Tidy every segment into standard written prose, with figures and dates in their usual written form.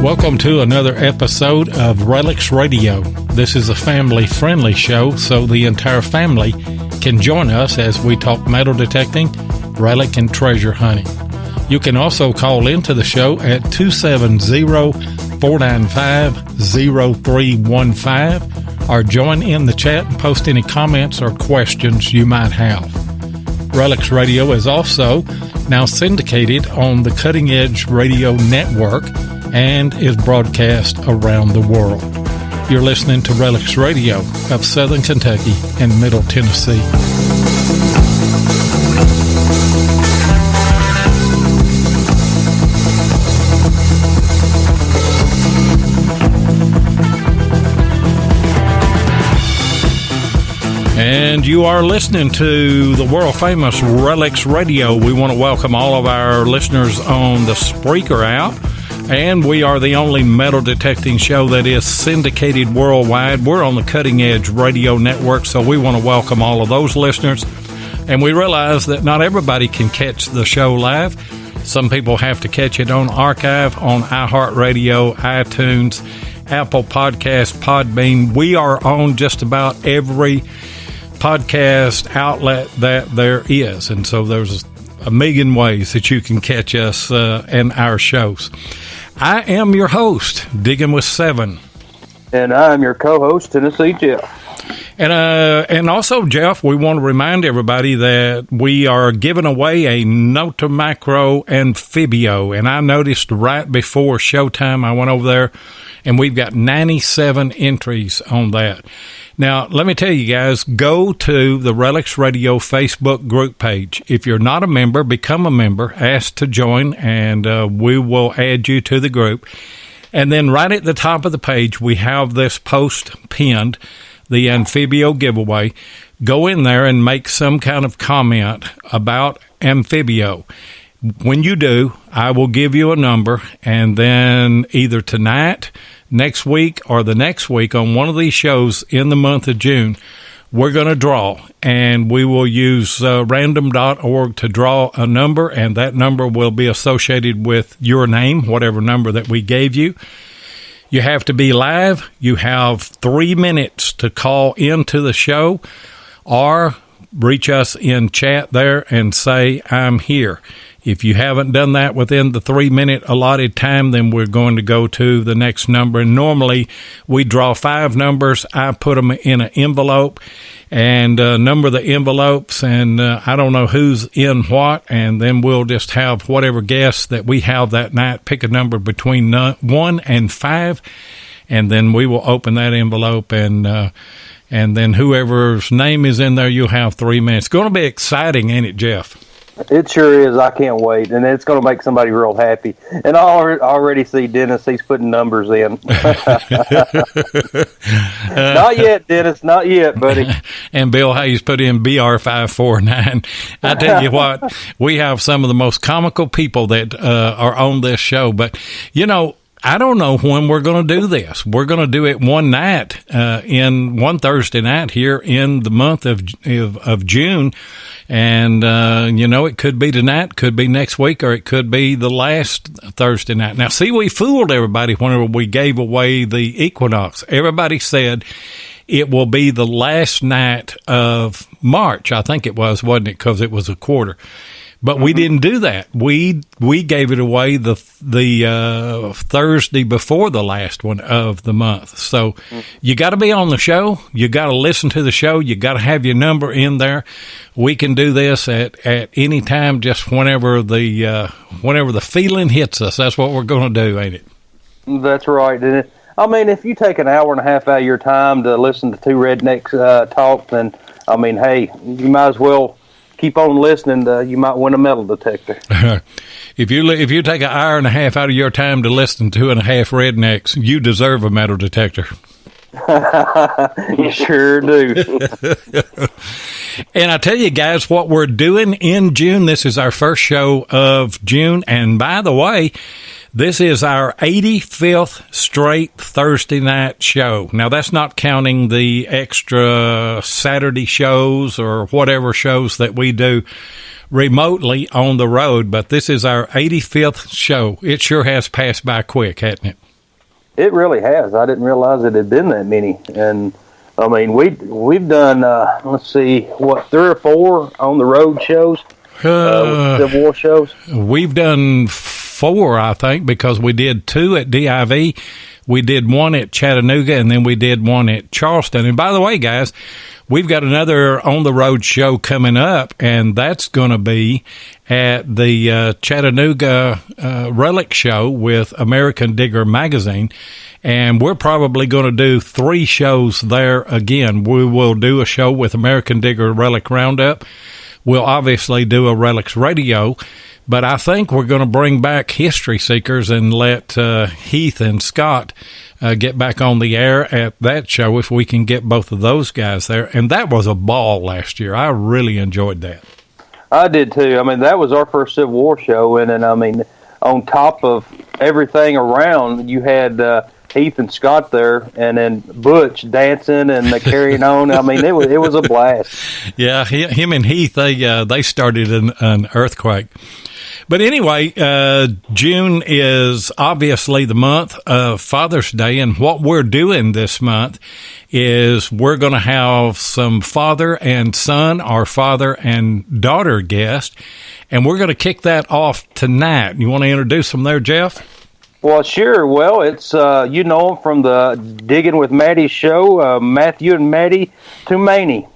Welcome to another episode of RELICS Radio. This is a family-friendly show, so the entire family can join us as we talk metal detecting, relic, and treasure hunting. You can also call into the show at 270-495-0315 or join in the chat and post any comments or questions you might have. RELICS Radio is also now syndicated on the Cutting Edge Radio Network and is broadcast around the world. You're listening to RELICS Radio of Southern Kentucky and Middle Tennessee. And you are listening to the world-famous RELICS Radio. We want to welcome all of our listeners on the Spreaker app. And we are the only metal detecting show that is syndicated worldwide. We're on the Cutting Edge Radio Network, so we want to welcome all of those listeners. And we realize that not everybody can catch the show live. Some people have to catch it on archive, on iHeartRadio, iTunes, Apple Podcasts, Podbean. We are on just about every podcast outlet that there is. And so there's a million ways that you can catch us and our shows. I am your host, Digging with Seven. And I'm your co-host, Tennessee Jeff. And also, Jeff, we want to remind everybody that we are giving away a Notomacro Amphibio. And I noticed right before showtime, I went over there, and we've got 97 entries on that. Now, let me tell you guys, go to the RELICS Radio Facebook group page. If you're not a member, become a member, ask to join, and we will add you to the group. And then right at the top of the page, we have this post pinned, the Amphibio giveaway. Go in there and make some kind of comment about Amphibio. When you do, I will give you a number, and then either tonight, next week, or the next week on one of these shows in the month of June, we're going to draw, and we will use random.org to draw a number, and that number will be associated with your name, whatever number that we gave you. You have to be live. You have 3 minutes to call into the show or reach us in chat there and say, I'm here. If you haven't done that within the 3 minute allotted time, then we're going to go to the next number. And normally we draw 5 numbers. I put them in an envelope and number the envelopes, and I don't know who's in what, and then we'll just have whatever guess that we have that night, pick a number between 1 and 5, and then we will open that envelope, and then whoever's name is in there, you'll have 3 minutes. It's going to be exciting, ain't it, Jeff? It sure is. I can't wait. And it's going to make somebody real happy. And I already see Dennis. He's putting numbers in. Not yet, Dennis. Not yet, buddy. And Bill Hayes put in BR549. I tell you what, we have some of the most comical people that are on this show. But, you know, I don't know when we're going to do this. We're going to do it one night, one Thursday night here in the month of June. And, you know, it could be tonight, could be next week, or it could be the last Thursday night. Now, see, we fooled everybody whenever we gave away the Equinox. Everybody said it will be the last night of March. I think it was, wasn't it? Because it was a quarter. But we didn't do that. We gave it away the Thursday before the last one of the month. So you got to be on the show. You got to listen to the show. You got to have your number in there. We can do this at any time, just whenever the feeling hits us. That's what we're going to do, ain't it? That's right. And I mean, if you take an hour and a half out of your time to listen to two rednecks talk, then I mean, hey, you might as well keep on listening. You might win a metal detector. If you take an hour and a half out of your time to listen to 2.5 rednecks, you deserve a metal detector. You sure do. And I tell you guys what we're doing in June. This is our first show of June. And by the way, this is our 85th straight Thursday night show. Now, that's not counting the extra Saturday shows or whatever shows that we do remotely on the road, but this is our 85th show. It sure has passed by quick, hasn't it? It really has. I didn't realize it had been that many. And, I mean, we've done, let's see, 3 or 4 on the road shows, Civil War shows? We've done 4, I think, because we did 2 at DIV. We did 1 at Chattanooga, and then we did 1 at Charleston. And by the way, guys, we've got another on-the-road show coming up, and that's going to be at the Chattanooga Relic Show with American Digger Magazine. And we're probably going to do 3 shows there again. We will do a show with American Digger Relic Roundup. We'll obviously do a Relics Radio. But I think we're going to bring back History Seekers and let Heath and Scott get back on the air at that show if we can get both of those guys there. And that was a ball last year. I really enjoyed that. I did too. I mean, that was our first Civil War show. And I mean, on top of everything around, you had Heath and Scott there, and then Butch dancing and the carrying on. I mean, it was a blast. Yeah, him and Heath, they started an earthquake. But anyway, June is obviously the month of Father's Day, and what we're doing this month is we're going to have some father and son, or father and daughter guest, and we're going to kick that off tonight. You want to introduce them there, Jeff? Well, sure. Well, it's, you know them from the Digging with Matty show, Matthew and Matty Tomaini.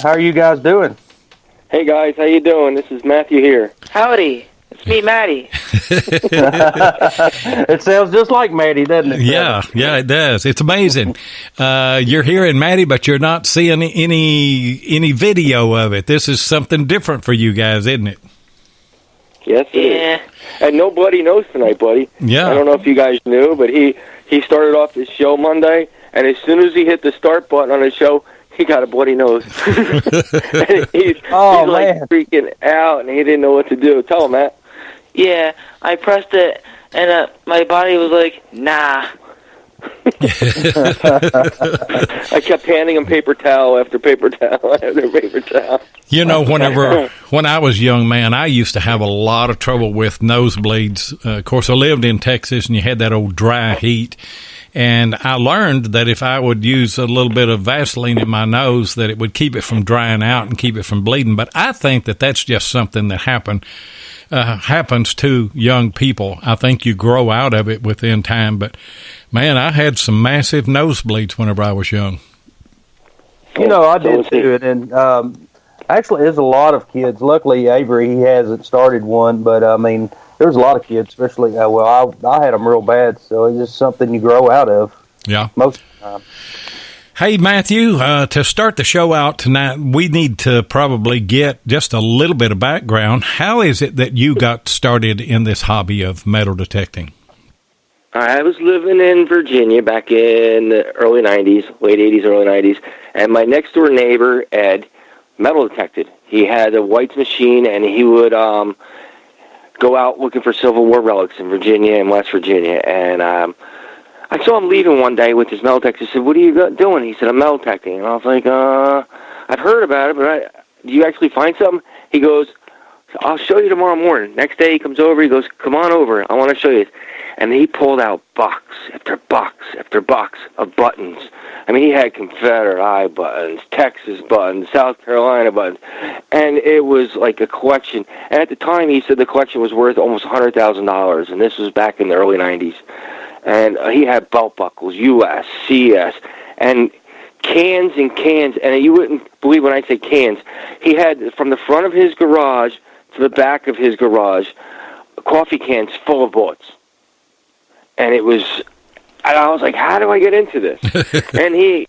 How are you guys doing? Hey, guys. How you doing? This is Matthew here. Howdy. It's me, Matty. It sounds just like Matty, doesn't it? Yeah, it does. It's amazing. You're hearing Matty, but you're not seeing any video of it. This is something different for you guys, isn't it? Yes, it is. And no bloody nose tonight, buddy. Yeah. I don't know if you guys knew, but he started off his show Monday, and as soon as he hit the start button on his show, he got a bloody nose. he's like freaking out, and he didn't know what to do. Tell him, Matt. Yeah, I pressed it, and my body was like, nah. I kept handing him paper towel after paper towel after paper towel. You know, when I was young, man, I used to have a lot of trouble with nosebleeds. Of course, I lived in Texas, and you had that old dry heat. And I learned that if I would use a little bit of Vaseline in my nose, that it would keep it from drying out and keep it from bleeding. But I think that that's just something that happens to young people. I think you grow out of it within time. But, man, I had some massive nosebleeds whenever I was young. You know, I did too. And actually, there's a lot of kids. Luckily, Avery, he hasn't started one. But, I mean, there's a lot of kids, especially, I had them real bad. So it's just something you grow out of. Yeah. Most of the time. Hey, Matthew, to start the show out tonight, we need to probably get just a little bit of background. How is it that you got started in this hobby of metal detecting? I was living in Virginia back in the early 90s, late 80s, early 90s, and my next-door neighbor, Ed, metal detected. He had a White's machine, and he would go out looking for Civil War relics in Virginia and West Virginia, and I saw him leaving one day with his metal detector. I said, "What are you doing?" He said, "I'm metal detecting." And I was like, I've heard about it, but do you actually find something? He goes, "I'll show you tomorrow morning." Next day he comes over, he goes, "Come on over, I want to show you." And he pulled out box after box after box of buttons. I mean, he had Confederate eye buttons, Texas buttons, South Carolina buttons, and it was like a collection. And at the time, he said the collection was worth almost $100,000, and this was back in the early 90s. And he had belt buckles, U.S., CS, and cans and cans. And you wouldn't believe when I say cans. He had, from the front of his garage to the back of his garage, coffee cans full of bullets. And it was, and I was like, how do I get into this? And he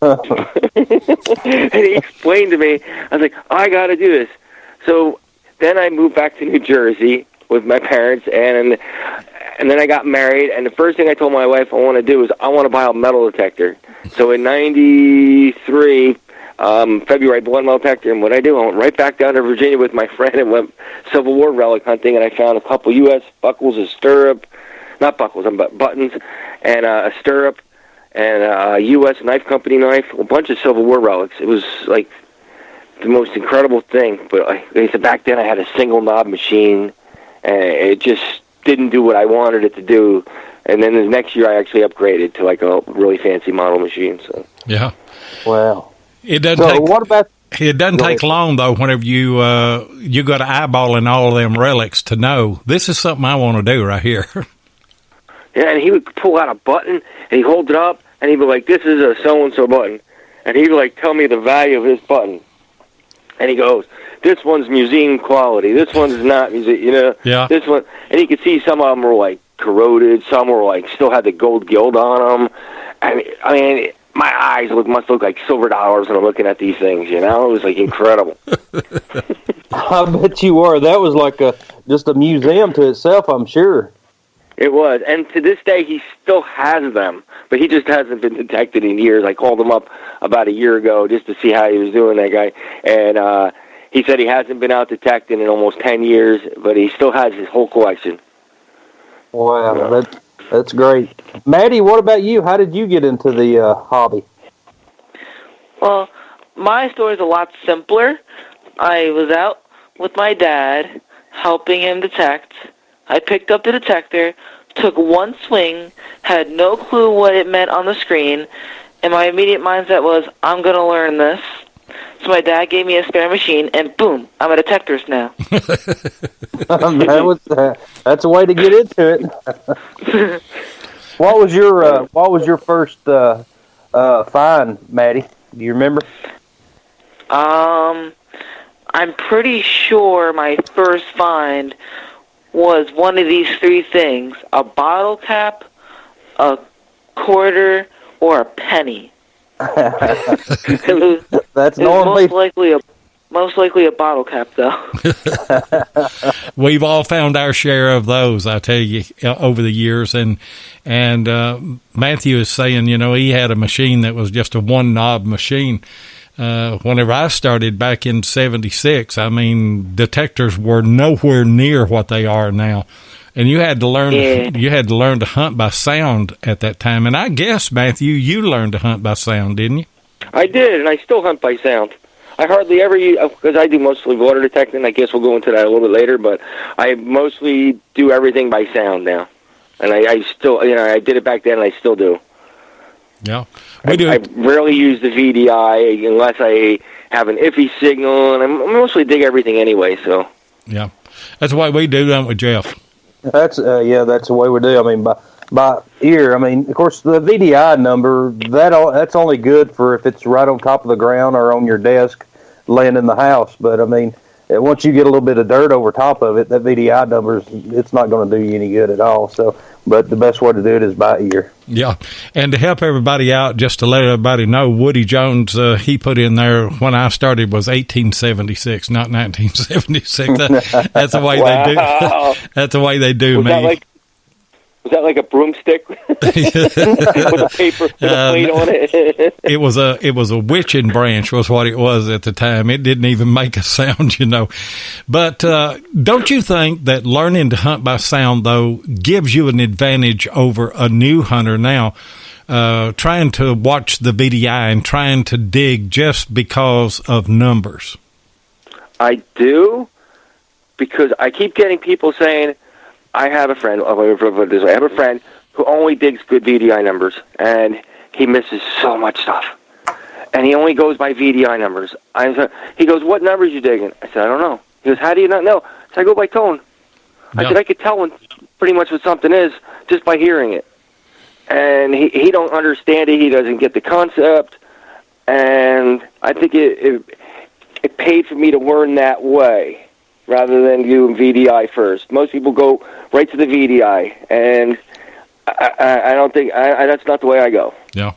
explained to me. I was like, I got to do this. So then I moved back to New Jersey with my parents, and then I got married, and the first thing I told my wife I want to do is I want to buy a metal detector. So in 93, February, I bought a metal detector, and what I do, I went right back down to Virginia with my friend and went Civil War relic hunting, and I found a couple U.S. buckles, a stirrup, not buckles, but buttons, and a stirrup, and a U.S. knife company knife, a bunch of Civil War relics. It was like the most incredible thing. But like I said, back then I had a single knob machine, and it just didn't do what I wanted it to do. And then the next year I actually upgraded to like a really fancy model machine. So yeah, wow. It doesn't So take. what about? It doesn't take long though. Whenever you got to eyeballing all of them relics to know this is something I want to do right here. Yeah, and he would pull out a button and he'd hold it up and he'd be like, "This is a so and so button," and he'd like tell me the value of his button. And he goes, "This one's museum quality. This one's not museum. You know, Yeah. This one." And you could see some of them were like corroded. Some were like still had the gold gild on them. I mean, my eyes must look like silver dollars when I'm looking at these things. You know, it was like incredible. I bet you were. That was like just a museum to itself, I'm sure. It was, and to this day he still has them, but he just hasn't been detected in years. I called him up about a year ago just to see how he was doing, that guy, and he said he hasn't been out detecting in almost 10 years, but he still has his whole collection. Wow, that's great. Matty, what about you? How did you get into the hobby? Well, my story is a lot simpler. I was out with my dad, helping him detect. I picked up the detector, took one swing, had no clue what it meant on the screen, and my immediate mindset was, I'm going to learn this. So my dad gave me a spare machine, and boom, I'm a detectorist now. That's a way to get into it. What was your first find, Matty? Do you remember? I'm pretty sure my first find was one of these three things: a bottle cap, a quarter, or a penny. That's normally most likely a bottle cap, though. We've all found our share of those, I tell you, over the years. And Matthew is saying, he had a machine that was just a one knob machine. Whenever I started back in '76, I mean, detectors were nowhere near what they are now, and you had to learn. You had to learn to hunt by sound at that time. And I guess, Matthew, you learned to hunt by sound, didn't you? I did, and I still hunt by sound. I hardly ever use, because I do mostly water detecting. I guess we'll go into that a little bit later, but I mostly do everything by sound now, and I still, I did it back then, and I still do. Yeah. I rarely use the VDI unless I have an iffy signal, and I mostly dig everything anyway. So yeah, that's the way we do, don't we, Jeff? That's that's the way we do. I mean, by ear. I mean, of course, the VDI number that's only good for if it's right on top of the ground or on your desk, laying in the house. But I mean, once you get a little bit of dirt over top of it, that VDI number it's not going to do you any good at all. So, but the best way to do it is by ear. Yeah, and to help everybody out, just to let everybody know, Woody Jones, he put in there when I started was 1876, not 1976. That's the way they do. That's the way they do me. Was that like a broomstick with a plate on it? It was a witching branch was what it was at the time. It didn't even make a sound, But don't you think that learning to hunt by sound, though, gives you an advantage over a new hunter now, trying to watch the VDI and trying to dig just because of numbers? I do, because I keep getting people saying, I have a friend who only digs good VDI numbers, and he misses so much stuff. And he only goes by VDI numbers. He goes, "What numbers you digging?" I said, "I don't know." He goes, "How do you not know?" I said, "I go by tone." I said, "I could tell when pretty much what something is just by hearing it." And he don't understand it. He doesn't get the concept. And I think it paid for me to learn that way, rather than doing VDI first. Most people go right to the VDI, and I don't think that's not the way I go. Yeah.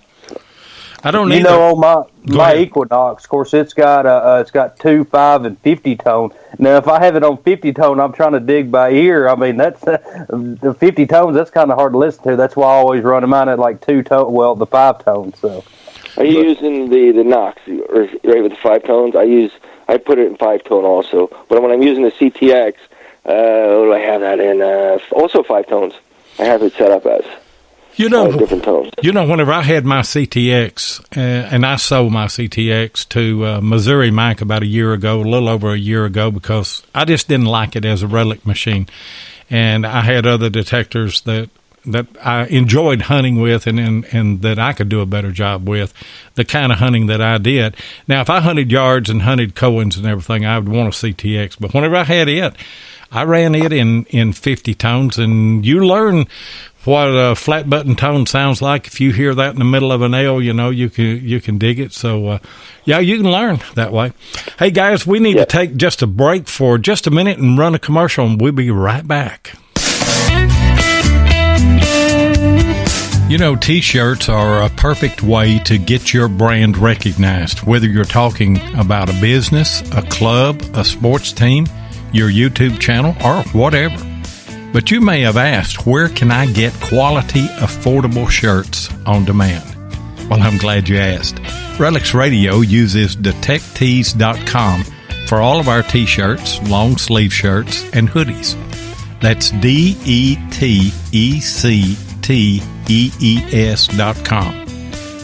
I don't You either. know, on my ahead. Equinox, of course, it's got 2, 5, and 50 tone. Now, if I have it on 50 tone, I'm trying to dig by ear. I mean, that's the 50 tones. That's kind of hard to listen to. That's why I always run mine at like 2 tone. Well, the 5 tones. So. Are you using the Knox or right with the 5 tones? I put it in 5 tone also. But when I'm using the CTX, what do I have that in? Also 5 tones. I have it set up as. 5 different tones. Whenever I had my CTX, and I sold my CTX to Missouri Mike about a little over a year ago, because I just didn't like it as a relic machine. And I had other detectors that I enjoyed hunting with and that I could do a better job with, the kind of hunting that I did. Now, if I hunted yards and hunted Cohens and everything, I would want a CTX. But whenever I had it, I ran it in 50 tones, and you learn what a flat button tone sounds like. If you hear that in the middle of an L, you can dig it. So, you can learn that way. Hey, guys, we need to take just a break for just a minute and run a commercial, and we'll be right back. T-shirts are a perfect way to get your brand recognized, whether you're talking about a business, a club, a sports team, your YouTube channel, or whatever. But you may have asked, where can I get quality, affordable shirts on demand? Well, I'm glad you asked. RELICS Radio uses detectees.com for all of our T-shirts, long sleeve shirts, and hoodies. That's DETECTEES.com.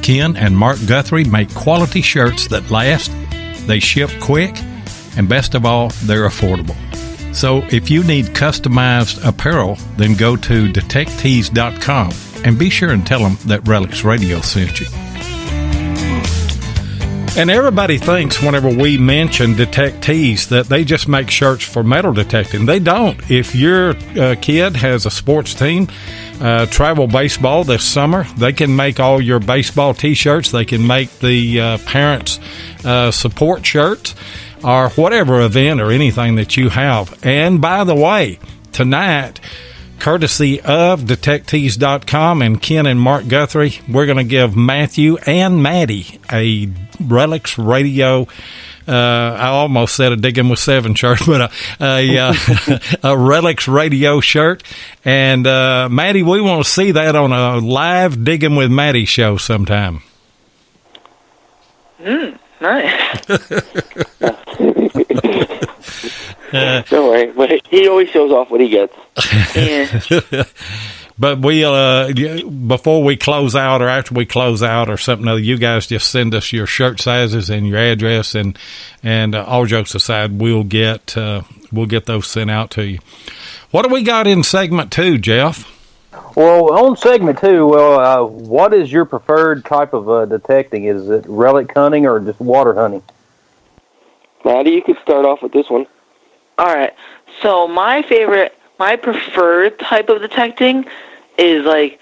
Ken and Mark Guthrie make quality shirts that last, they ship quick, and best of all, they're affordable. So if you need customized apparel, then go to detectees.com and be sure and tell them that RELICS Radio sent you. And everybody thinks whenever we mention Detectees that they just make shirts for metal detecting. They don't. If your kid has a sports team, travel baseball this summer, they can make all your baseball T-shirts. They can make the parents' support shirts, or whatever event or anything that you have. And by the way, tonight, courtesy of Detectees.com and Ken and Mark Guthrie, we're going to give Matthew and Matty a RELICS Radio, I almost said a Digging with 7 shirt, but a RELICS Radio shirt. And Matty, we want to see that on a live Digging with Matty show sometime. Nice. Don't worry, but he always shows off what he gets. Yeah. But we'll before we close out or after we close out or something other, you guys just send us your shirt sizes and your address, and all jokes aside, we'll get those sent out to you. What do we got in segment 2, Jeff? Well, on segment 2, what is your preferred type of detecting? Is it relic hunting or just water hunting? Matty, you could start off with this one. All right. So my preferred type of detecting is like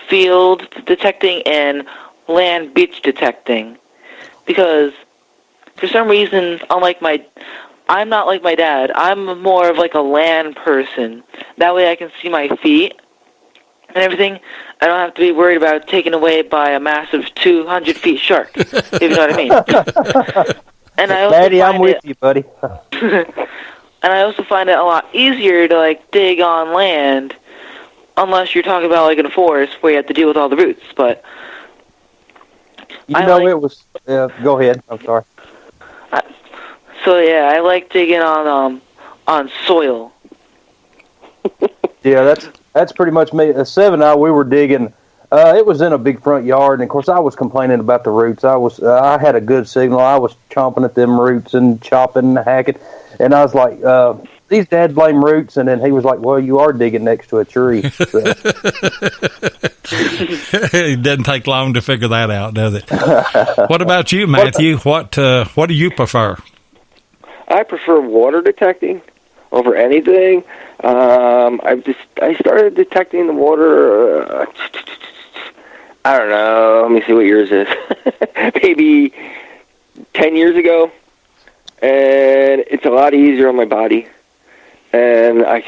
field detecting and land beach detecting, because for some reason, I'm not like my dad. I'm more of like a land person. That way I can see my feet and everything. I don't have to be worried about taken away by a massive 200 feet shark, if you know what I mean. And I also Matty, I'm with you, buddy. And I also find it a lot easier to like dig on land, unless you're talking about like in a forest where you have to deal with all the roots. But it was. Go ahead. I'm sorry. I like digging on soil. Yeah, that's pretty much me. 7 and we were digging. It was in a big front yard, and of course I was complaining about the roots. I had a good signal. I was chomping at them roots and chopping and hacking, and I was like, "These dad blame roots," and then he was like, "Well, you are digging next to a tree." So. It doesn't take long to figure that out, does it? What about you, Matthew? What do you prefer? I prefer water detecting over anything. I started detecting the water. I don't know. Let me see what yours is. Maybe 10 years ago, and it's a lot easier on my body, and I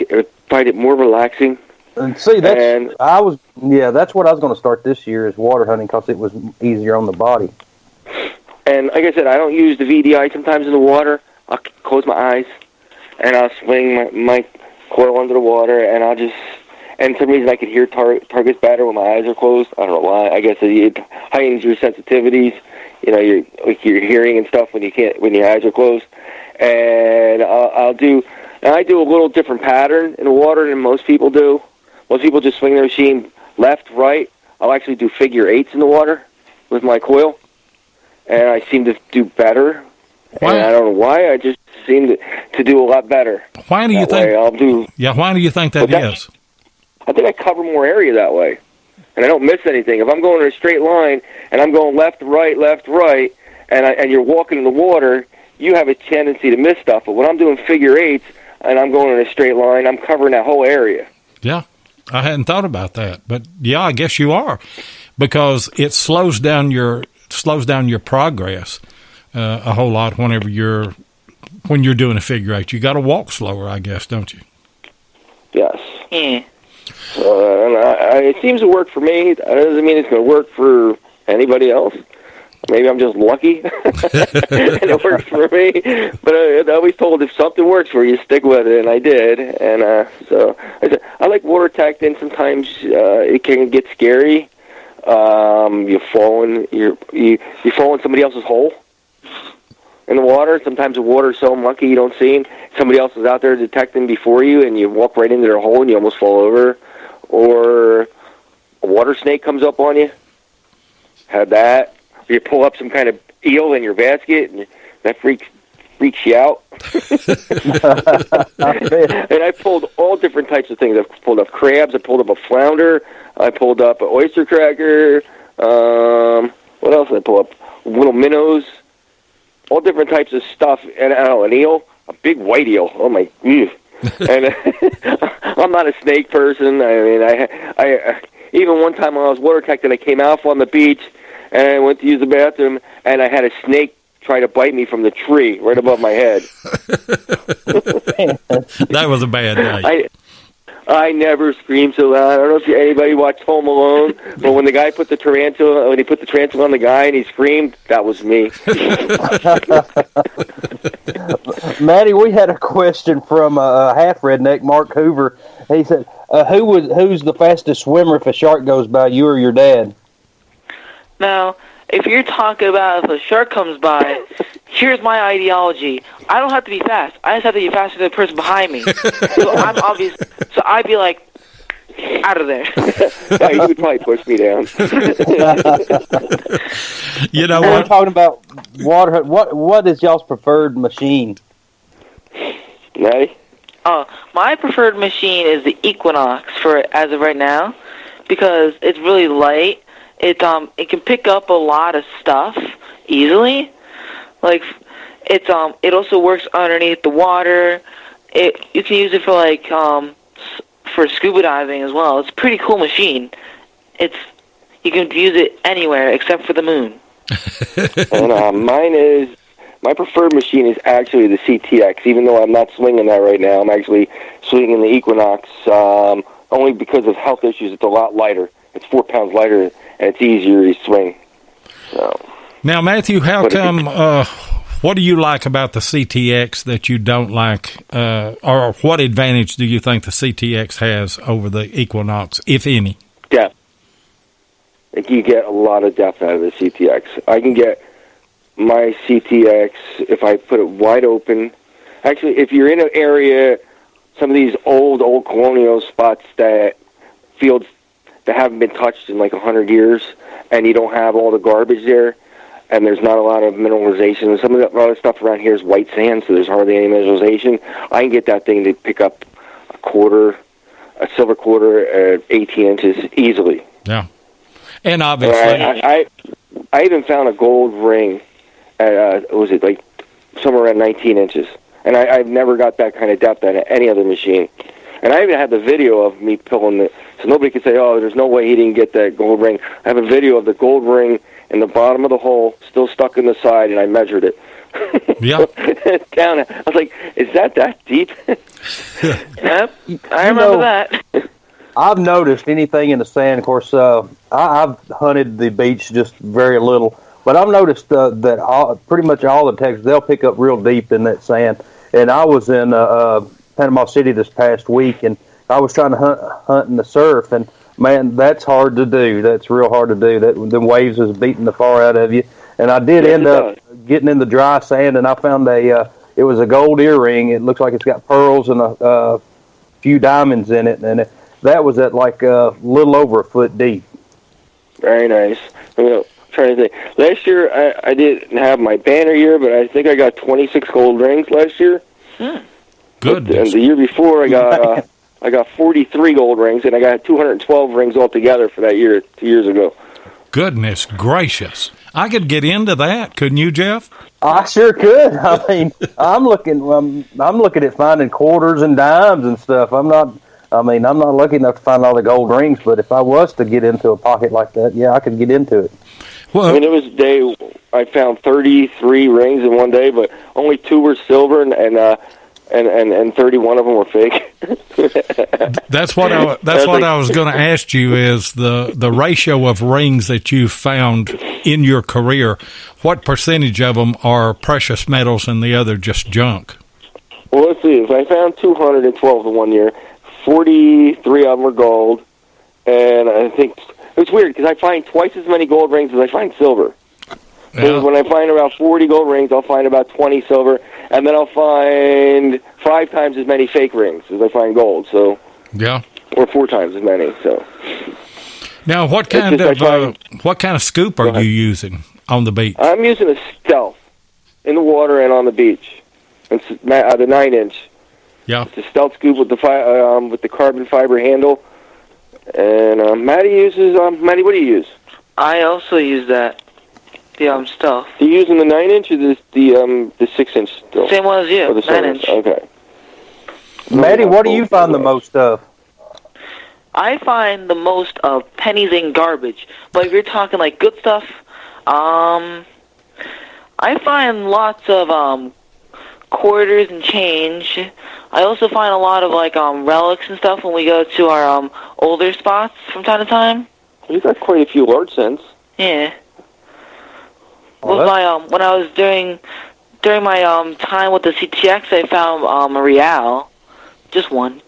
find it more relaxing And see, that's what I was going to start this year is water hunting because it was easier on the body. And like I said, I don't use the VDI sometimes in the water. I'll close my eyes, and I'll swing my coil under the water, and and for some reason I can hear targets better when my eyes are closed. I don't know why. I guess it heightens your sensitivities, your hearing and stuff when your eyes are closed. And I do a little different pattern in the water than most people do. Most people just swing their machine left, right. I'll actually do figure eights in the water with my coil, and I seem to do better. Why? And I don't know why. I just seem to do a lot better. Why do you think? Why do you think that is? I think I cover more area that way, and I don't miss anything. If I'm going in a straight line and I'm going left, right, and you're walking in the water, you have a tendency to miss stuff. But when I'm doing figure eights and I'm going in a straight line, I'm covering that whole area. Yeah, I hadn't thought about that, but yeah, I guess you are, because it slows down your progress a whole lot when you're doing a figure eight. You got to walk slower, I guess, don't you? Yes. Yeah. And it seems to work for me. That doesn't mean it's going to work for anybody else. Maybe I'm just lucky, and it works for me. But I always told if something works for you, stick with it, and I did. And so I like water detecting. Sometimes it can get scary. You fall in somebody else's hole in the water. Sometimes the water's so mucky you don't see them. Somebody else is out there detecting before you, and you walk right into their hole and you almost fall over. Or a water snake comes up on you. Had that. You pull up some kind of eel in your basket, and that freaks you out. And I pulled all different types of things. I pulled up crabs. I pulled up a flounder. I pulled up an oyster cracker. What else did I pull up? Little minnows. All different types of stuff. And I don't know, an eel, a big white eel. Oh my! Ew. And I'm not a snake person. I mean, I even one time when I was water detecting, I came out on the beach and I went to use the bathroom, and I had a snake try to bite me from the tree right above my head. That was a bad night. I never screamed so loud. I don't know if anybody watched Home Alone, but when he put the tarantula on the guy and he screamed, that was me. Matty, we had a question from half redneck Mark Hoover. He said, "Who's the fastest swimmer if a shark goes by, you or your dad?" Now, if you're talking about if a shark comes by, here's my ideology. I don't have to be fast. I just have to be faster than the person behind me. So I'm obvious. So I'd be like, out of there. Yeah, you would probably push me down. You know what? We're talking about water. What is y'all's preferred machine? Matty? My preferred machine is the Equinox as of right now, because it's really light. It can pick up a lot of stuff easily. Like it also works underneath the water. You can use it for scuba diving as well. It's a pretty cool machine. You can use it anywhere except for the moon. And my preferred machine is actually the CTX. Even though I'm not swinging that right now, I'm actually swinging the Equinox only because of health issues. It's a lot lighter. It's 4 pounds lighter, and it's easier to swing. So. Now, Matthew, how come? What do you like about the CTX that you don't like, or what advantage do you think the CTX has over the Equinox, if any? Depth. Like you get a lot of depth out of the CTX. I can get my CTX if I put it wide open. Actually, if you're in an area, some of these old colonial spots fields that haven't been touched in like 100 years, and you don't have all the garbage there, and there's not a lot of mineralization. Some of the other stuff around here is white sand, so there's hardly any mineralization. I can get that thing to pick up a silver quarter at 18 inches easily. Yeah. And obviously... I even found a gold ring at, somewhere around 19 inches. And I've never got that kind of depth at any other machine. And I even had the video of me pulling it, so nobody could say, oh, there's no way he didn't get that gold ring. I have a video of the gold ring in the bottom of the hole, still stuck in the side, and I measured it. Yeah. Down. I was like, is that deep? Yep. I remember that. I've noticed anything in the sand. Of course, I've hunted the beach just very little, but I've noticed that pretty much all the Texans, they'll pick up real deep in that sand. And I was in Panama City this past week, and I was trying to hunt in the surf, and man, that's hard to do. That's real hard to do. The waves is beating the far out of you. And I did end up getting in the dry sand, and I found it was a gold earring. It looks like it's got pearls and a few diamonds in it, and that was at like a little over a foot deep. Very nice. I'm trying to think. Last year, I didn't have my banner year, but I think I got 26 gold rings last year. Good. And the year before, I got 43 gold rings, and I got 212 rings altogether for that year 2 years ago. Goodness gracious! I could get into that, couldn't you, Jeff? I sure could. I mean, I'm looking at finding quarters and dimes and stuff. I'm not lucky enough to find all the gold rings, but if I was to get into a pocket like that, yeah, I could get into it. Well, I mean, it was a day I found 33 rings in one day, but only 2 were silver, and 31 of them were fake. That's what I was going to ask you is the ratio of rings that you found in your career. What percentage of them are precious metals and the other just junk? Well, let's see. If I found 212 the one year, 43 of them were gold, and I think it's weird because I find twice as many gold rings as I find silver. So when I find about 40 gold rings, I'll find about 20 silver, and then I'll find 5 times as many fake rings as I find gold. So or 4 times as many. So now, what kind of scoop are you using on the beach? I'm using a Stealth in the water and on the beach. It's the 9-inch. Yeah, it's a Stealth scoop with the carbon fiber handle. And Matty uses Matty. What do you use? I also use that. The Stealth. Are you using the 9-inch or the 6-inch still? Same one as you. 9-inch. Okay. Maddie, what do you find the most of? I find the most of pennies and garbage. But if you're talking like good stuff, I find lots of quarters and change. I also find a lot of like relics and stuff when we go to our older spots from time to time. You've got quite a few large cents. Yeah. When I was during my time with the CTX, I found a real, just one.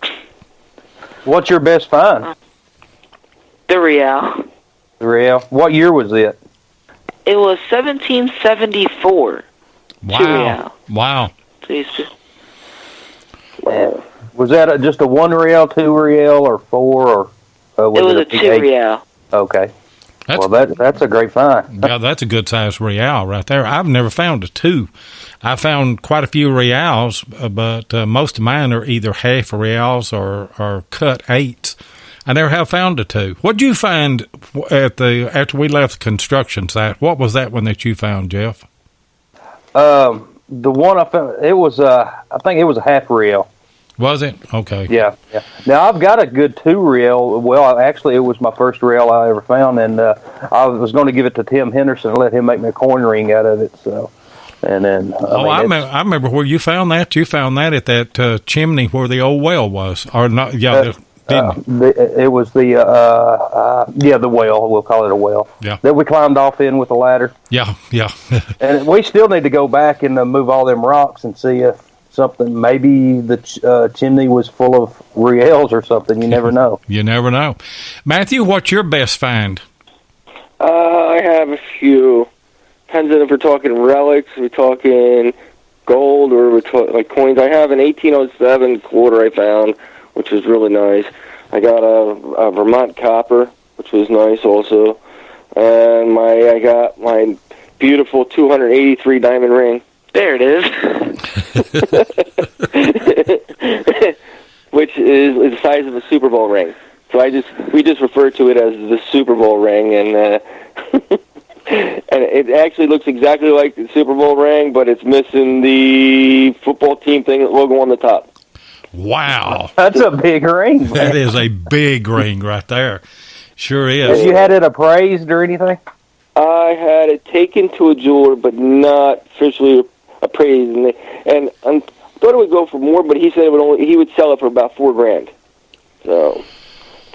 What's your best find? The real. The real. What year was it? It was 1774. Wow! Wow! Was that just a 1 real, 2 real, or 4, or it was a 2 real? Okay. That's a great find. Yeah, that's a good size real right there. I've never found a 2. I found quite a few reals, but most of mine are either half reals or cut 8s. I never have found a 2. What did you find after we left the construction site? What was that one that you found, Jeff? The one I found, it was I think it was a half real. Was it? Okay. Yeah. Now, I've got a good 2 reel. Well, actually, it was my first reel I ever found, and I was going to give it to Tim Henderson and let him make me a coin ring out of it. So, and then I remember where you found that. You found that at that chimney where the old well was, or not? Yeah, it was the well. We'll call it a well. Yeah. That we climbed off in with a ladder. Yeah. And we still need to go back and move all them rocks and see if something, maybe the chimney was full of reals or something. You never know. You never know. Matthew, what's your best find? I have a few. Depends on if we're talking relics, we're talking gold, or we're like coins. I have an 1807 quarter I found, which was really nice. I got a Vermont copper, which was nice also. And I got my beautiful 283 diamond ring. There it is. Which is the size of a Super Bowl ring. So we just refer to it as the Super Bowl ring, and and it actually looks exactly like the Super Bowl ring, but it's missing the football team logo on the top. Wow, that's a big ring, man. That is a big ring right there. Sure is. Have you had it appraised or anything? I had it taken to a jeweler, but not officially appraised, and I thought it would go for more, but he said he would sell it for about $4,000. So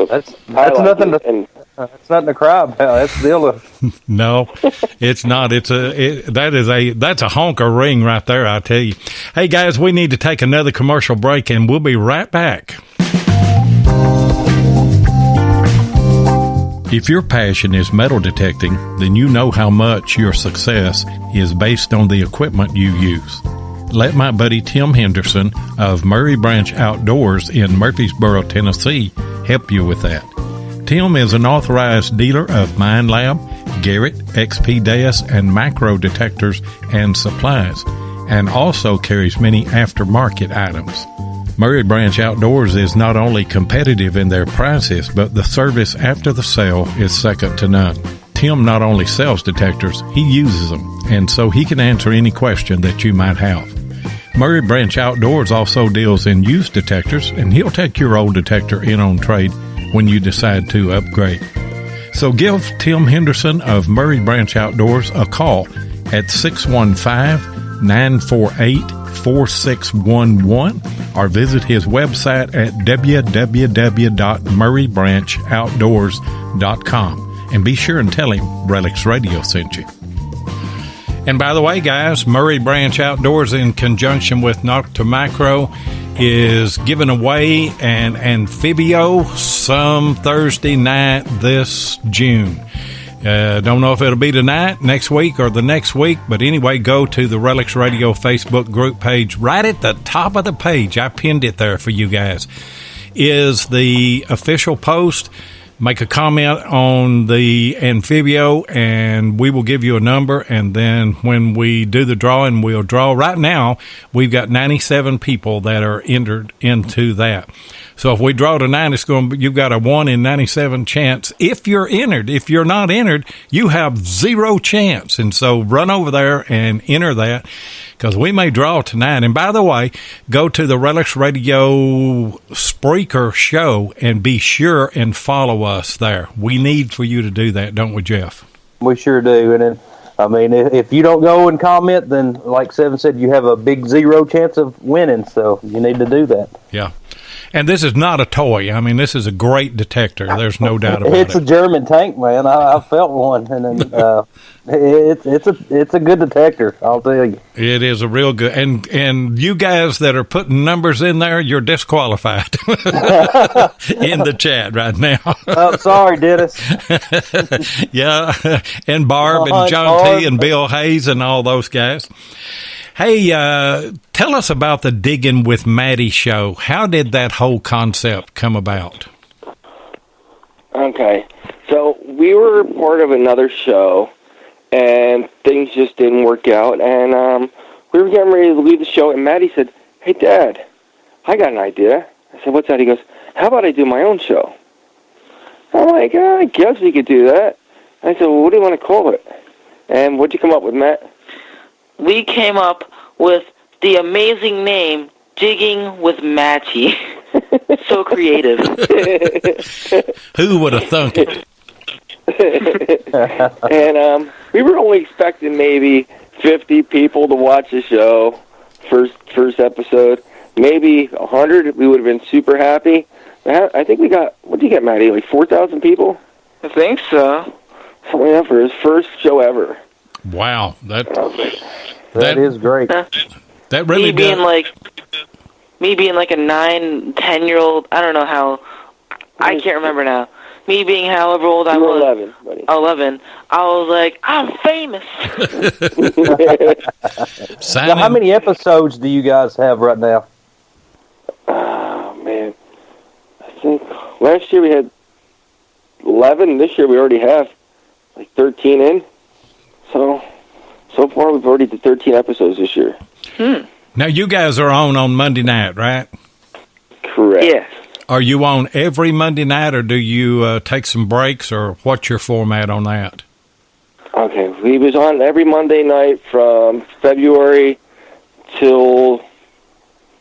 That's nothing to. That's nothing to cry about. That's still No, it's not. That's a honk of ring right there, I tell you. Hey, guys, we need to take another commercial break, and we'll be right back. If your passion is metal detecting, then you know how much your success is based on the equipment you use. Let my buddy Tim Henderson of Murray Branch Outdoors in Murfreesboro, Tennessee, help you with that. Tim is an authorized dealer of Mine Lab, Garrett, XP-DES, and macro detectors and supplies, and also carries many aftermarket items. Murray Branch Outdoors is not only competitive in their prices, but the service after the sale is second to none. Tim not only sells detectors, he uses them, and so he can answer any question that you might have. Murray Branch Outdoors also deals in used detectors, and he'll take your old detector in on trade when you decide to upgrade. So give Tim Henderson of Murray Branch Outdoors a call at 615-948-4611 or visit his website at www.murraybranchoutdoors.com, and be sure and tell him Relics Radio sent you. And by the way, guys, Murray Branch Outdoors, in conjunction with Nocta Macro, is giving away an Amphibio some Thursday night this June. Don't know if it'll be tonight, next week, or the next week, but anyway, go to the Relics Radio Facebook group page. Right at the top of the page, I pinned it there for you guys, is the official post. Make a comment on the Amphibio, and we will give you a number, and then when we do the drawing, we'll draw. Right now, we've got 97 people that are entered into that. So if we draw tonight, you've got a 1 in 97 chance. If you're entered, if you're not entered, you have 0 chance. And so run over there and enter that, because we may draw tonight. And by the way, go to the Relics Radio Spreaker show and be sure and follow us there. We need for you to do that, don't we, Jeff? We sure do. And then, I mean, if you don't go and comment, then like Seven said, you have a big 0 chance of winning. So you need to do that. Yeah. And this is not a toy. I mean, this is a great detector. There's no doubt about it. It's a German tank, man. I felt one, and then, it's a good detector, I'll tell you. It is a real good. And you guys that are putting numbers in there, you're disqualified in the chat right now. Oh, sorry, Dennis. Yeah, and Barb and John T. and Bill Hayes and all those guys. Hey, tell us about the Digging with Matty show. How did that whole concept come about? Okay, so we were part of another show, and things just didn't work out, and we were getting ready to leave the show, and Matty said, "Hey, Dad, I got an idea." I said, "What's that?" He goes, "How about I do my own show?" I'm like, I guess we could do that. I said, "Well, what do you want to call it?" And what'd you come up with, Matt? We came up with the amazing name, Digging with Matty. So creative. Who would have thunk it? And we were only expecting maybe 50 people to watch the show, first episode. Maybe 100, we would have been super happy. I think we got, what did you get, Matty, like 4,000 people? I think so. Something like that for his first show ever. Wow, that is great. That really me being like a 9, 10-year-old. I don't know how. I can't remember now. Me being however old I was. 11, buddy. 11. I was like, I'm famous. Now, how many episodes do you guys have right now? Oh, man. I think last year we had 11. This year we already have like 13 in. So far we've already did 13 episodes this year. Now, you guys are on Monday night, right? Correct. Yes. Are you on every Monday night, or do you take some breaks, or what's your format on that? Okay, we was on every Monday night from February till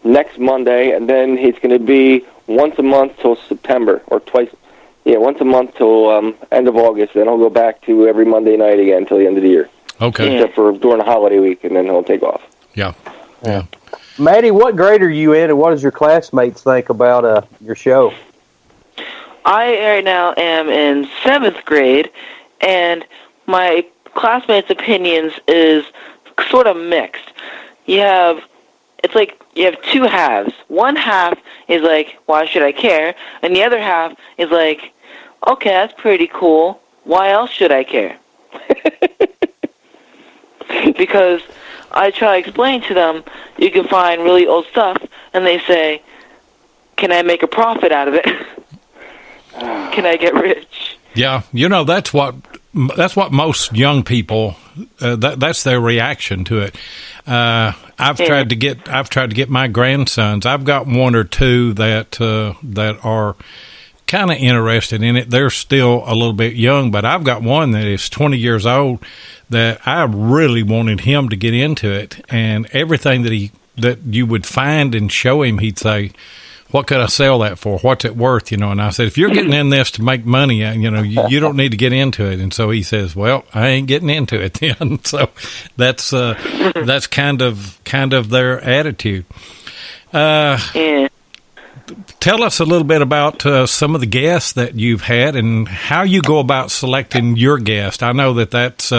next Monday, and then it's going to be once a month till September, or twice. Yeah, once a month till end of August. Then I'll go back to every Monday night again till the end of the year. Okay. Except for during the holiday week, and then he'll take off. Yeah. Matty, what grade are you in, and what does your classmates think about your show? I right now am in 7th grade, and my classmates' opinions is sort of mixed. It's like you have two halves. One half is like, why should I care? And the other half is like, okay, that's pretty cool. Why else should I care? Because I try to explain to them, you can find really old stuff, and they say, can I make a profit out of it? Can I get rich? Yeah, that's what most young people that's their reaction to it. I've tried to get my grandsons. I've got one or two that are kind of interested in it. They're still a little bit young, but I've got one that is 20 years old that I really wanted him to get into it, and everything that you would find and show him, he'd say, what could I sell that for? What's it worth? And I said, if you're getting in this to make money, you don't need to get into it. And so he says, well, I ain't getting into it then. So that's kind of their attitude. Tell us a little bit about some of the guests that you've had and how you go about selecting your guest. I know that's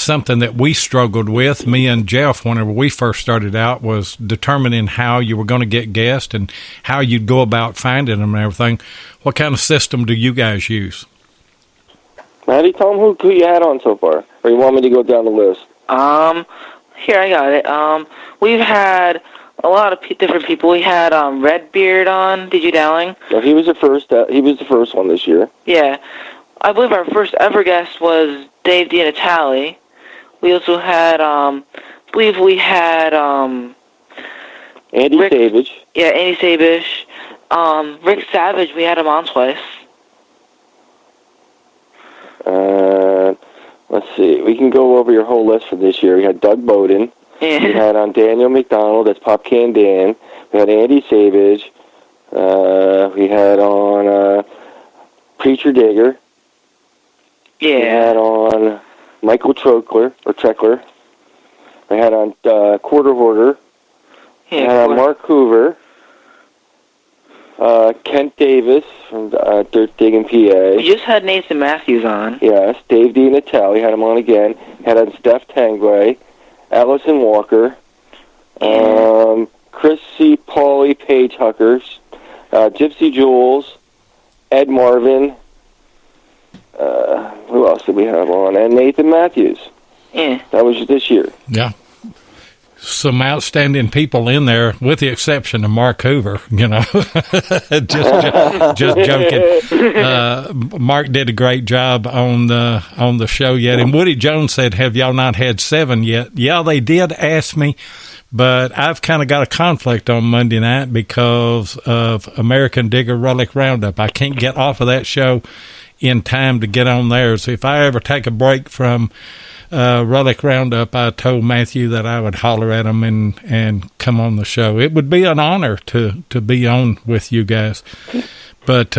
something that we struggled with, me and Jeff, whenever we first started out, was determining how you were going to get guests and how you'd go about finding them and everything. What kind of system do you guys use? Matty, tell them who you had on so far, or you want me to go down the list? Here, I got it. We've had a lot of different people. We had Redbeard on. Did you, Dowling? No, he was the first. He was the first one this year. Yeah, I believe our first ever guest was Dave DiNatale. We also had, Andy Savage. Yeah, Andy Savage. Rick Savage, we had him on twice. Let's see. We can go over your whole list for this year. We had Doug Bowden. Yeah. We had on Daniel McDonald. That's Pop Can Dan. We had Andy Savage. We had on Preacher Digger. Yeah. We had on Michael Treckler. We had on Quarter Hoarder. Yeah, we had on Mark Hoover. Kent Davis from Dirt Digging, PA. We just had Nathan Matthews on. Yes, Dave DiNatale. Had him on again. Had on Steph Tangway. Allison Walker. Chris C. Pauly, Paige Huckers. Gypsy Jules. Ed Marvin. Who else did we have on? And Nathan Matthews. Yeah. That was this year. Yeah. Some outstanding people in there, with the exception of Mark Hoover, just joking. Mark did a great job on the show yet. And Woody Jones said, have y'all not had 7 yet? Yeah, they did ask me, but I've kind of got a conflict on Monday night because of American Digger Relic Roundup. I can't get off of that show in time to get on there. So if I ever take a break from Relic Roundup, I told Matthew that I would holler at him and come on the show. It would be an honor to be on with you guys. But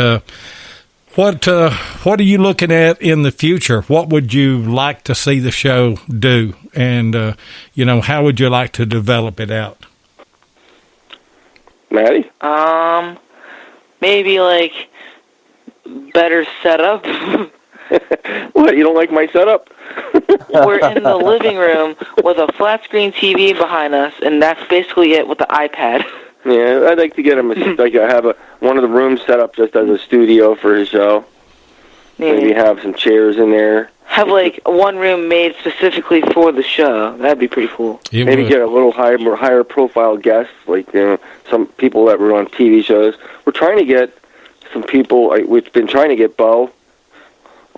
what are you looking at in the future? What would you like to see the show do? And how would you like to develop it out? Matty? Maybe like better setup. What, you don't like my setup? We're in the living room with a flat screen TV behind us, and that's basically it with the iPad. Yeah, I'd like to get him have one of the rooms set up just as a studio for his show. Yeah. Maybe have some chairs in there. Have like one room made specifically for the show. That'd be pretty cool. Maybe get a little higher profile guests, like some people that were on TV shows. We're trying to get some people. We've been trying to get Bo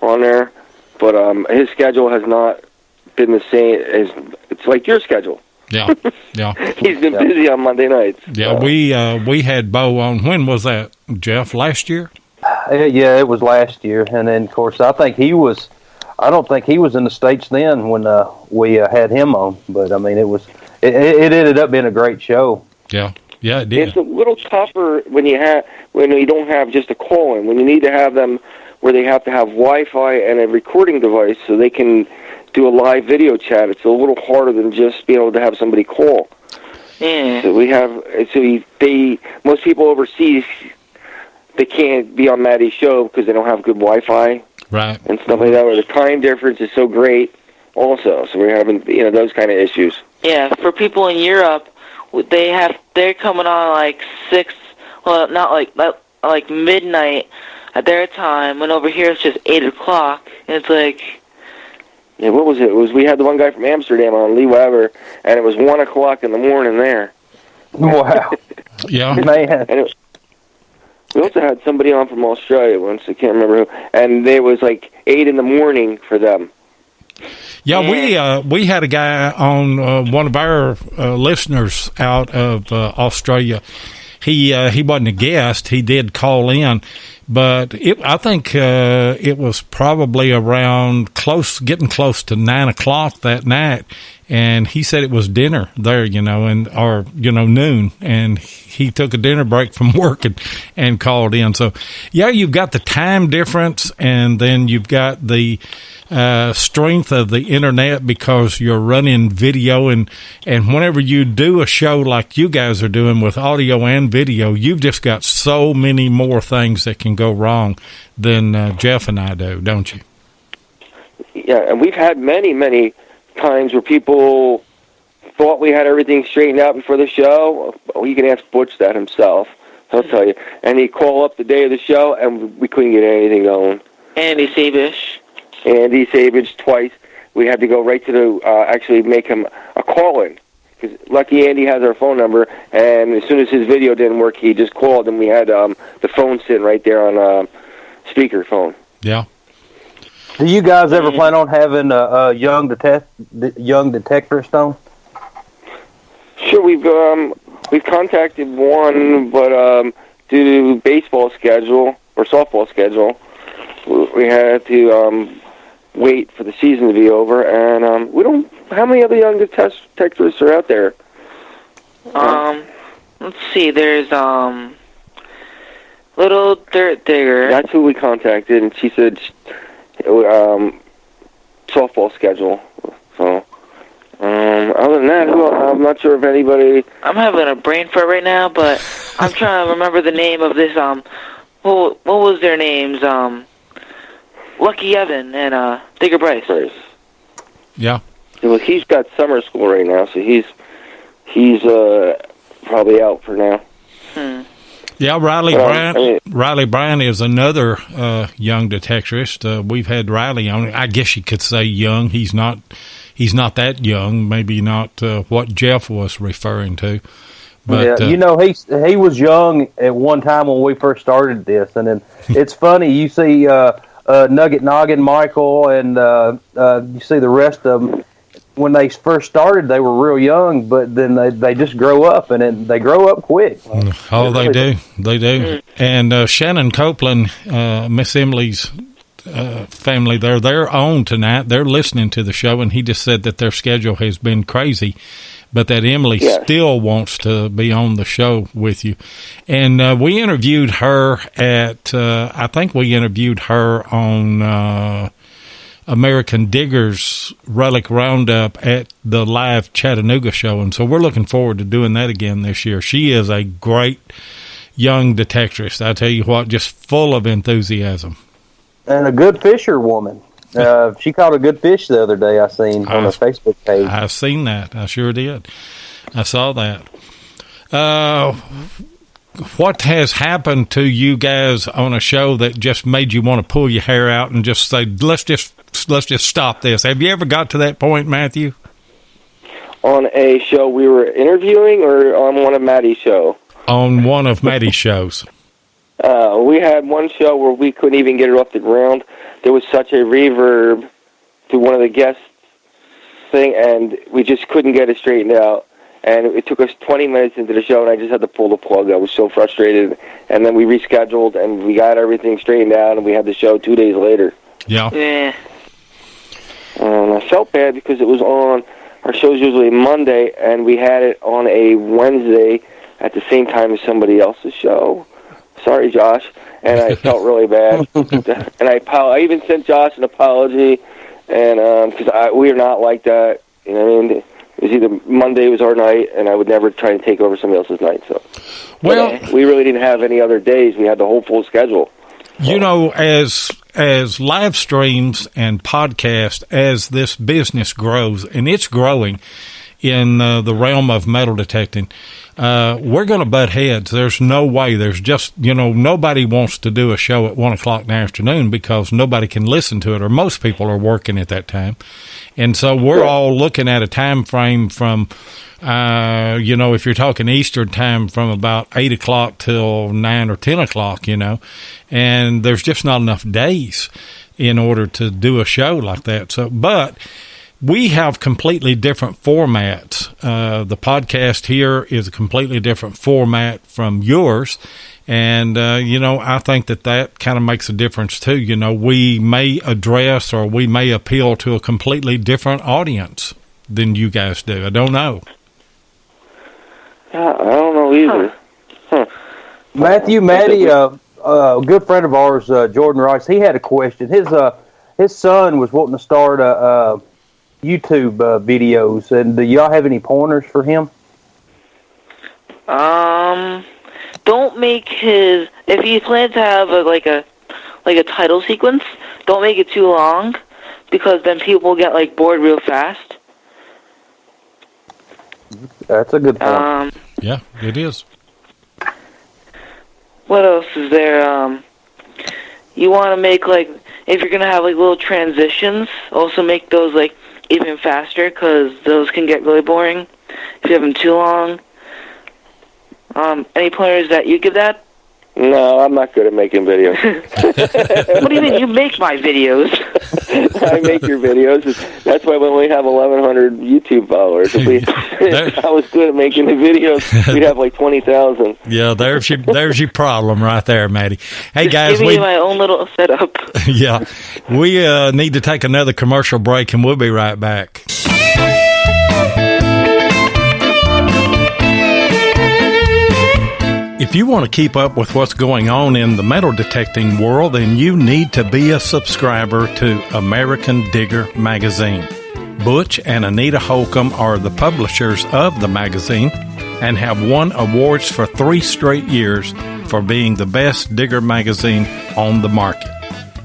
on there, but his schedule has not been the same as it's like your schedule. Yeah. He's been busy on Monday nights. Yeah, we had Bo on. When was that, Jeff? Last year? Yeah, it was last year, and then of course I don't think he was in the States then when we had him on. But I mean, it ended up being a great show. Yeah, it did. It's a little tougher when you don't have just a call-in. When you need to have them where they have to have Wi-Fi and a recording device so they can do a live video chat. It's a little harder than just being able to have somebody call. Yeah. So most people overseas they can't be on Matty's show because they don't have good Wi-Fi. Right. And stuff like that, or the time difference is so great also. So we're having, those kind of issues. Yeah, for people in Europe, they're coming on like 6, well, not like midnight at their time, and over here it's just 8 o'clock. And it's like... Yeah, what was it? We had the one guy from Amsterdam on, Lee Weber, and it was 1 o'clock in the morning there. Wow. Yeah. Man. And we also had somebody on from Australia once, I can't remember who, and it was like 8 in the morning for them. Yeah, we had a guy on, one of our listeners out of Australia. He wasn't a guest. He did call in, but I think it was probably around getting close to 9 o'clock that night. And he said it was dinner there, or noon. And he took a dinner break from work and called in. So, yeah, you've got the time difference, and then you've got the strength of the internet because you're running video. And whenever you do a show like you guys are doing with audio and video, you've just got so many more things that can go wrong than Jeff and I do, don't you? Yeah, and we've had many, many times where people thought we had everything straightened out before the show. Well, you can ask Butch that himself. He'll tell you. And he'd call up the day of the show, and we couldn't get anything going. Andy Sabish twice. We had to go right to actually make him a call-in. Because lucky Andy has our phone number, and as soon as his video didn't work, he just called, and we had the phone sitting right there on speakerphone. Yeah. Do you guys ever plan on having a young detectorist on? Sure, we've contacted one, but due to baseball schedule or softball schedule, we had to wait for the season to be over. And we don't. How many other young detectorists are out there? Let's see. There's Little Dirt Digger. That's who we contacted, and she said softball schedule. So, other than that, I'm not sure if anybody... I'm having a brain fart right now, but I'm trying to remember the name of this, what was their names? Lucky Evan and Digger Bryce. Yeah. Well, he's got summer school right now, so he's probably out for now. Yeah, Riley Bryant is another young detectorist. We've had Riley on. I guess you could say young. He's not that young. Maybe not what Jeff was referring to. But, he was young at one time when we first started this, and then it's funny. You see Nugget Noggin, Michael, and you see the rest of them. When they first started, they were real young, but then they just grow up, and then they grow up quick. Oh, they do. And Shannon Copeland, Miss Emily's family, they're on tonight. They're listening to the show, and he just said that their schedule has been crazy, but that Emily still wants to be on the show with you. And we interviewed her I think we interviewed her on American Diggers Relic Roundup at the live Chattanooga show, and so we're looking forward to doing that again this year. She is a great young detectorist. I tell you what, just full of enthusiasm. And a good fisher woman. She caught a good fish the other day I seen on her Facebook page. I've seen that. I sure did. I saw that. What has happened to you guys on a show that just made you want to pull your hair out and just say, let's just stop this? Have you ever got to that point, Matthew? On a show we were interviewing, or on one of Matty's show? On one of Matty's shows. We had one show where we couldn't even get it off the ground. There was such a reverb to one of the guests' thing, and we just couldn't get it straightened out. And it took us 20 minutes into the show, and I just had to pull the plug. I was so frustrated. And then we rescheduled, and we got everything straightened out, and we had the show 2 days later. Yeah. And I felt bad because it was on, our show's usually Monday, and we had it on a Wednesday at the same time as somebody else's show. Sorry, Josh. And I felt really bad. And I even sent Josh an apology, and because we are not like that. You know what I mean? It was either Monday was our night, and I would never try and take over somebody else's night. So, well, we really didn't have any other days. We had the whole full schedule. You know, as live streams and podcast, as this business grows, and it's growing in the realm of metal detecting, we're going to butt heads. There's no way. There's just, nobody wants to do a show at 1 o'clock in the afternoon because nobody can listen to it, or most people are working at that time. And so we're all looking at a time frame from, if you're talking Eastern time, from about 8 o'clock till 9 or 10 o'clock, and there's just not enough days in order to do a show like that. So, but we have completely different formats. The podcast here is a completely different format from yours. And, I think that kind of makes a difference too. We may address or we may appeal to a completely different audience than you guys do. I don't know. I don't know either. Huh. Matty, a good friend of ours, Jordan Rice, he had a question. His son was wanting to start YouTube videos, and do y'all have any pointers for him? Don't make if he plans to have a title sequence, don't make it too long, because then people get bored real fast. That's a good point. Yeah, it is. What else is there? You want to make if you're gonna have little transitions, also make those even faster, because those can get really boring if you have them too long. Any pointers that you give that? No, I'm not good at making videos. What do you mean? You make my videos. I make your videos. That's why when we have 1,100 YouTube followers, if I was good at making the videos, we'd have 20,000. Yeah, there's your problem right there, Matty. Hey, Just guys, give me my own little setup. Yeah, we need to take another commercial break, and we'll be right back. If you want to keep up with what's going on in the metal detecting world, then you need to be a subscriber to American Digger Magazine. Butch and Anita Holcomb are the publishers of the magazine and have won awards for 3 straight years for being the best digger magazine on the market.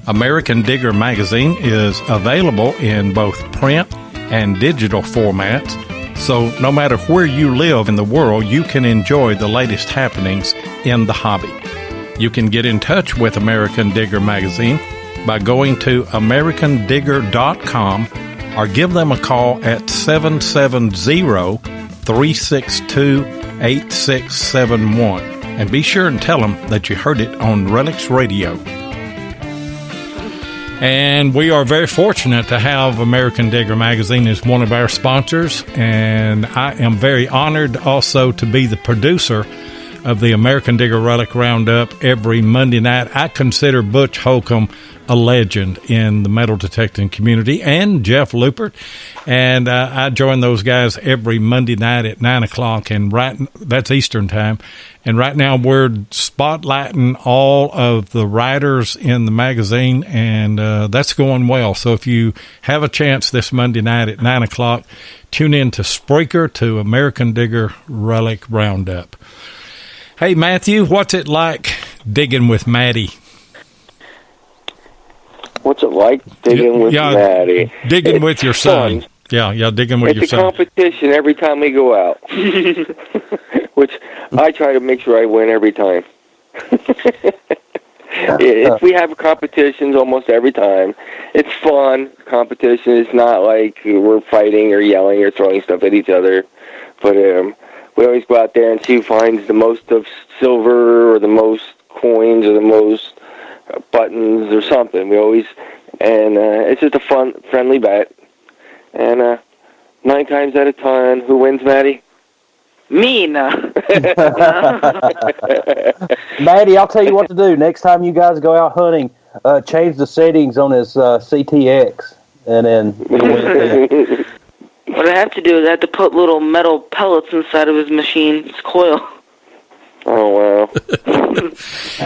American Digger Magazine is available in both print and digital formats, so no matter where you live in the world, you can enjoy the latest happenings in the hobby. You can get in touch with American Digger Magazine by going to americandigger.com or give them a call at 770-362-8671. And be sure and tell them that you heard it on RELICS Radio. And we are very fortunate to have American Digger Magazine as one of our sponsors. And I am very honored also to be the producer of the American Digger Relic Roundup every Monday night. I consider Butch Holcomb a legend in the metal detecting community, and Jeff Lupert. And I join those guys every Monday night at 9 o'clock, and that's Eastern time. And right now we're spotlighting all of the writers in the magazine, and that's going well. So if you have a chance this Monday night at 9 o'clock, tune in to Spreaker to American Digger Relic Roundup. Hey, Matthew, what's it like digging with Matty? What's it like digging with Matty? Digging with your son. Fun. Yeah, digging with your son. It's a competition every time we go out, which I try to make sure I win every time. If we have competitions almost every time, it's fun. Competition is not like we're fighting or yelling or throwing stuff at each other, but we always go out there and see who finds the most of silver or the most coins or the most buttons or something. It's just a fun, friendly bet. And 9 times out of 10, who wins, Matty? Me, no. Matty, I'll tell you what to do. Next time you guys go out hunting, change the settings on his CTX, and then you'll win. What I have to do is I have to put little metal pellets inside of his machine's coil. Oh, wow.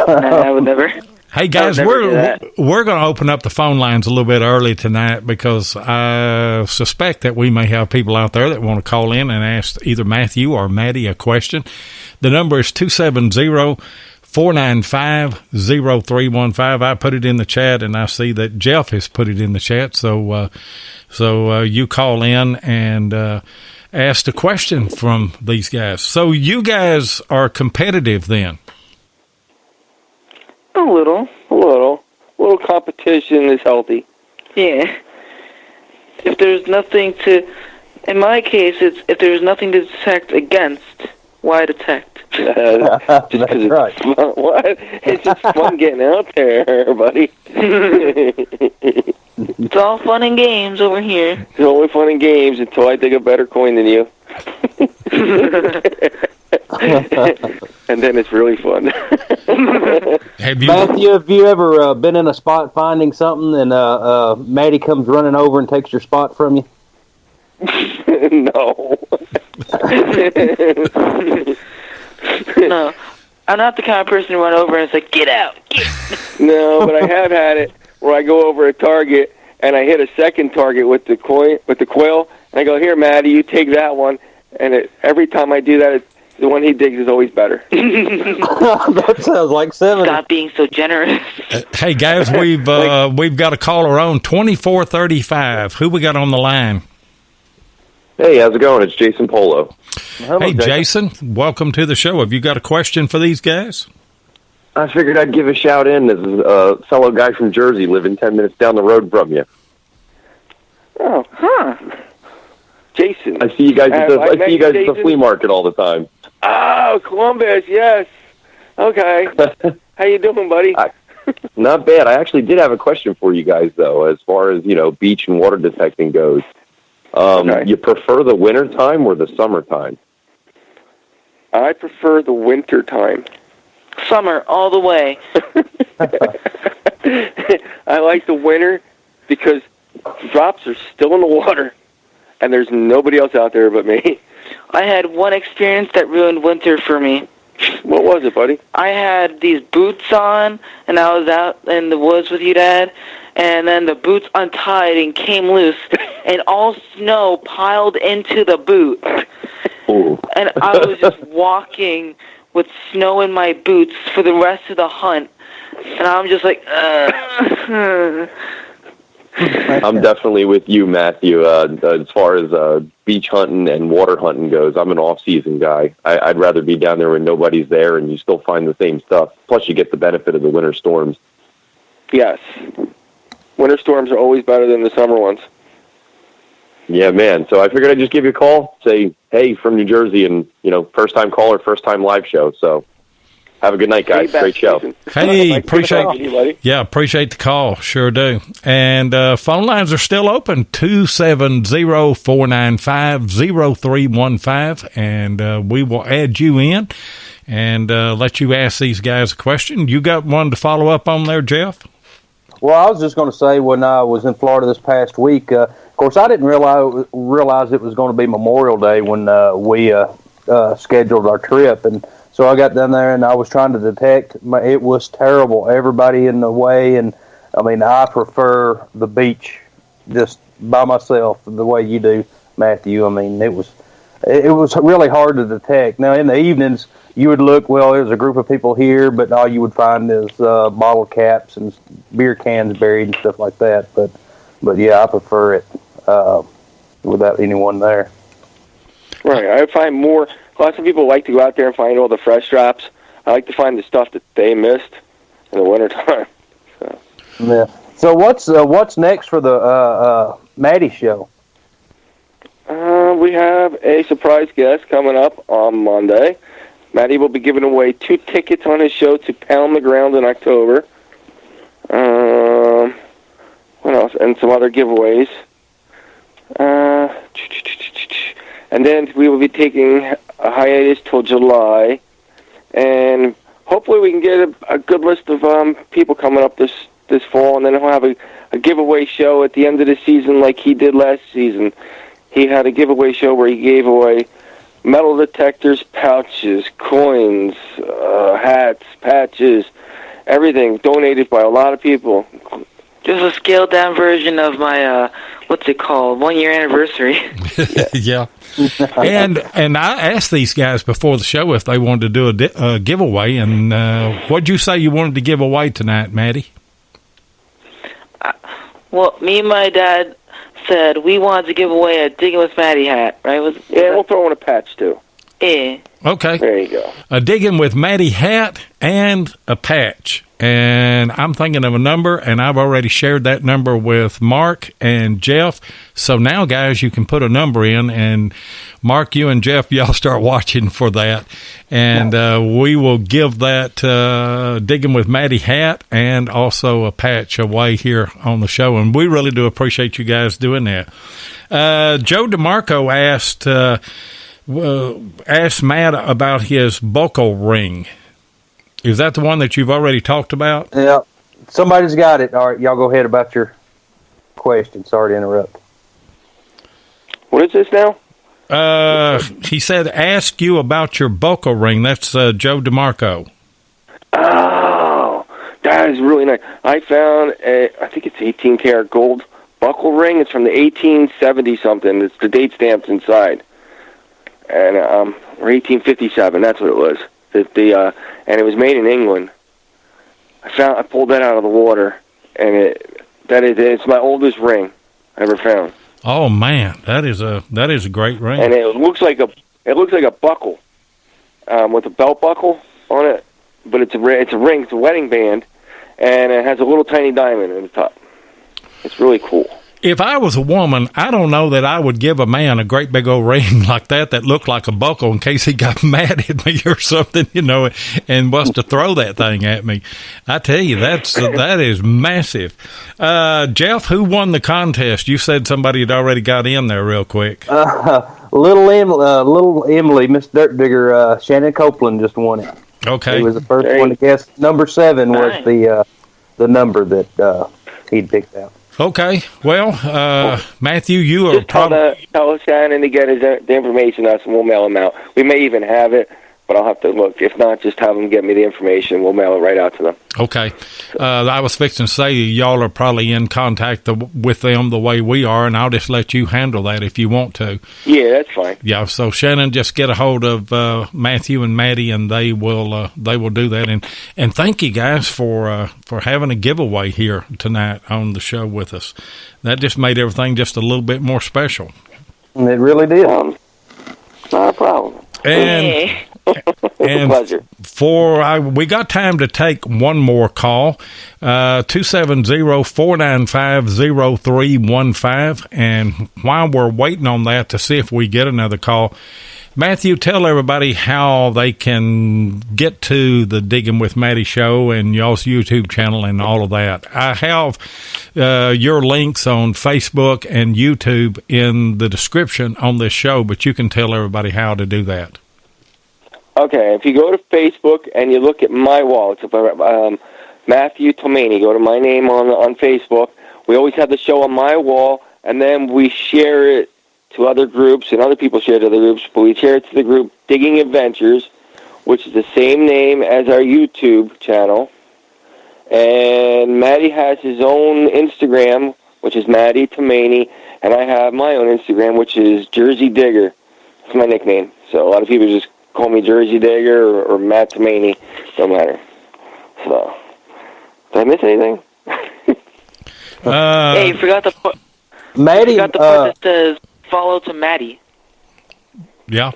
I would never. Hey guys, we're going to open up the phone lines a little bit early tonight because I suspect that we may have people out there that want to call in and ask either Matthew or Matty a question. The number is 270-495-0315. I put it in the chat, and I see that Jeff has put it in the chat. So you call in and ask a question from these guys. So you guys are competitive then? A little. A little competition is healthy. Yeah. If there's nothing to, in my case, it's if there's nothing to detect against, why detect? Just because it's right. fun. What? It's just fun getting out there, buddy. It's all fun and games over here. It's only fun and games until I dig a better coin than you. And then it's really fun. Matthew, have you ever been in a spot finding something and Matty comes running over and takes your spot from you? No. No. I'm not the kind of person to run over and say, get out. No, but I have had it where I go over a target and I hit a second target with the quail, and I go, here, Matty, you take that one. And every time I do that, the one he digs is always better. That sounds like 7. Stop being so generous. Hey guys, we've got a caller on 2435. Who we got on the line? Hey, how's it going? It's Jason Polo. Hello, Hey Jason, welcome to the show. Have you got a question for these guys? I figured I'd give a shout in as a fellow guy from Jersey living 10 minutes down the road from you. Oh, huh. Jason. I see you guys at the flea market all the time. Oh, Columbus, yes. Okay. How you doing, buddy? Not bad. I actually did have a question for you guys, though, as far as, beach and water detecting goes. Okay. You prefer the winter time or the summertime? I prefer the winter time. Summer, all the way. I like the winter because drops are still in the water, and there's nobody else out there but me. I had one experience that ruined winter for me. What was it, buddy? I had these boots on, and I was out in the woods with you, Dad, and then the boots untied and came loose, and all snow piled into the boot. Ooh. And I was just walking with snow in my boots for the rest of the hunt, and I'm just like, I'm definitely with you, Matthew. As far as beach hunting and water hunting goes, I'm an off-season guy. I'd rather be down there when nobody's there and you still find the same stuff. Plus, you get the benefit of the winter storms. Yes. Winter storms are always better than the summer ones. Yeah, man. So I figured I'd just give you a call, say, hey, from New Jersey, and, first-time caller, first-time live show. So have a good night, guys. Great show. Hey, appreciate the call. Sure do. And phone lines are still open, 270-495-0315, and we will add you in and let you ask these guys a question. You got one to follow up on there, Jeff? Well, I was just going to say when I was in Florida this past week, of course, I didn't realize it was going to be Memorial Day when we scheduled our trip, and so I got down there and I was trying to detect. It was terrible. Everybody in the way, and I prefer the beach just by myself the way you do, Matthew. It was really hard to detect. Now in the evenings, you would look. Well, there's a group of people here, but all you would find is bottle caps and beer cans buried and stuff like that. But yeah, I prefer it without anyone there. Right. I find more. Lots of people like to go out there and find all the fresh drops. I like to find the stuff that they missed in the wintertime. So. Yeah. So what's next for the Matty show? We have a surprise guest coming up on Monday. Matty will be giving away 2 tickets on his show to Pound the Ground in October. What else? And some other giveaways. And then we will be taking a hiatus till July, and hopefully we can get a good list of people coming up this fall, and then he'll have a giveaway show at the end of the season like he did last season. He had a giveaway show where he gave away metal detectors, pouches, coins, hats, patches, everything donated by a lot of people. Just a scaled down version of my what's it called? 1 year anniversary. Yeah. And I asked these guys before the show if they wanted to do a giveaway, and what'd you say you wanted to give away tonight, Matty? Well, me and my dad said we wanted to give away a Digging with Matty hat, right? We'll throw in a patch too. Yeah. Okay. There you go. A Digging with Matty hat and a patch. And I'm thinking of a number, and I've already shared that number with Mark and Jeff. So now, guys, you can put a number in, and Mark, you and Jeff, y'all start watching for that. And we will give that Digging with Matty hat and also a patch away here on the show. And we really do appreciate you guys doing that. Joe DeMarco asked Matt about his buckle ring. Is that the one that you've already talked about? Yeah. Somebody's got it. All right, y'all go ahead about your question. Sorry to interrupt. What is this now? He said, ask you about your buckle ring. That's Joe DeMarco. Oh, that is really nice. I found I think it's 18 karat gold buckle ring. It's from the 1870 something. It's the date stamped inside. And or 1857, that's what it was. And it was made in England. I pulled that out of the water, and it's my oldest ring I ever found. Oh man, that is a great ring. And it looks like a buckle, with a belt buckle on it, but it's a ring, it's a wedding band, and it has a little tiny diamond in the top. It's really cool. If I was a woman, I don't know that I would give a man a great big old ring like that looked like a buckle in case he got mad at me or something, and was to throw that thing at me. I tell you, that is massive. Jeff, who won the contest? You said somebody had already got in there real quick. Little Emily, Miss Dirt Digger, Shannon Copeland just won it. Okay. He was the first one to guess. Number 7 was the number that he'd picked out. Okay, well, Matthew, you are probably... Tell Shannon to get the information to us, and we'll mail him out. We may even have it, but I'll have to look. If not, just have them get me the information. We'll mail it right out to them. Okay. I was fixing to say y'all are probably in contact with them the way we are, and I'll just let you handle that if you want to. Yeah, that's fine. Yeah, so Shannon, just get a hold of Matthew and Matty, and they will do that. And thank you guys for having a giveaway here tonight on the show with us. That just made everything just a little bit more special. It really did. Not a problem. And a pleasure. We got time to take one more call, 270-495-0315. And while we're waiting on that to see if we get another call, Matthew, tell everybody how they can get to the Digging with Matty show and y'all's YouTube channel and all of that. I have your links on Facebook and YouTube in the description on this show, but you can tell everybody how to do that. Okay, if you go to Facebook and you look at my wall, it's Matty Tomaini. Go to my name on Facebook. We always have the show on my wall, and then we share it to other groups, and other people share it to other groups, but we share it to the group Digging Adventures, which is the same name as our YouTube channel. And Matty has his own Instagram, which is Matty Tomaini, and I have my own Instagram, which is Jersey Digger. That's my nickname. So a lot of people just call me Jersey Digger or Matt Tomaini. Don't matter. So, did I miss anything? Hey, you forgot the part. Matty, you forgot the part that says follow to Matty. Yeah.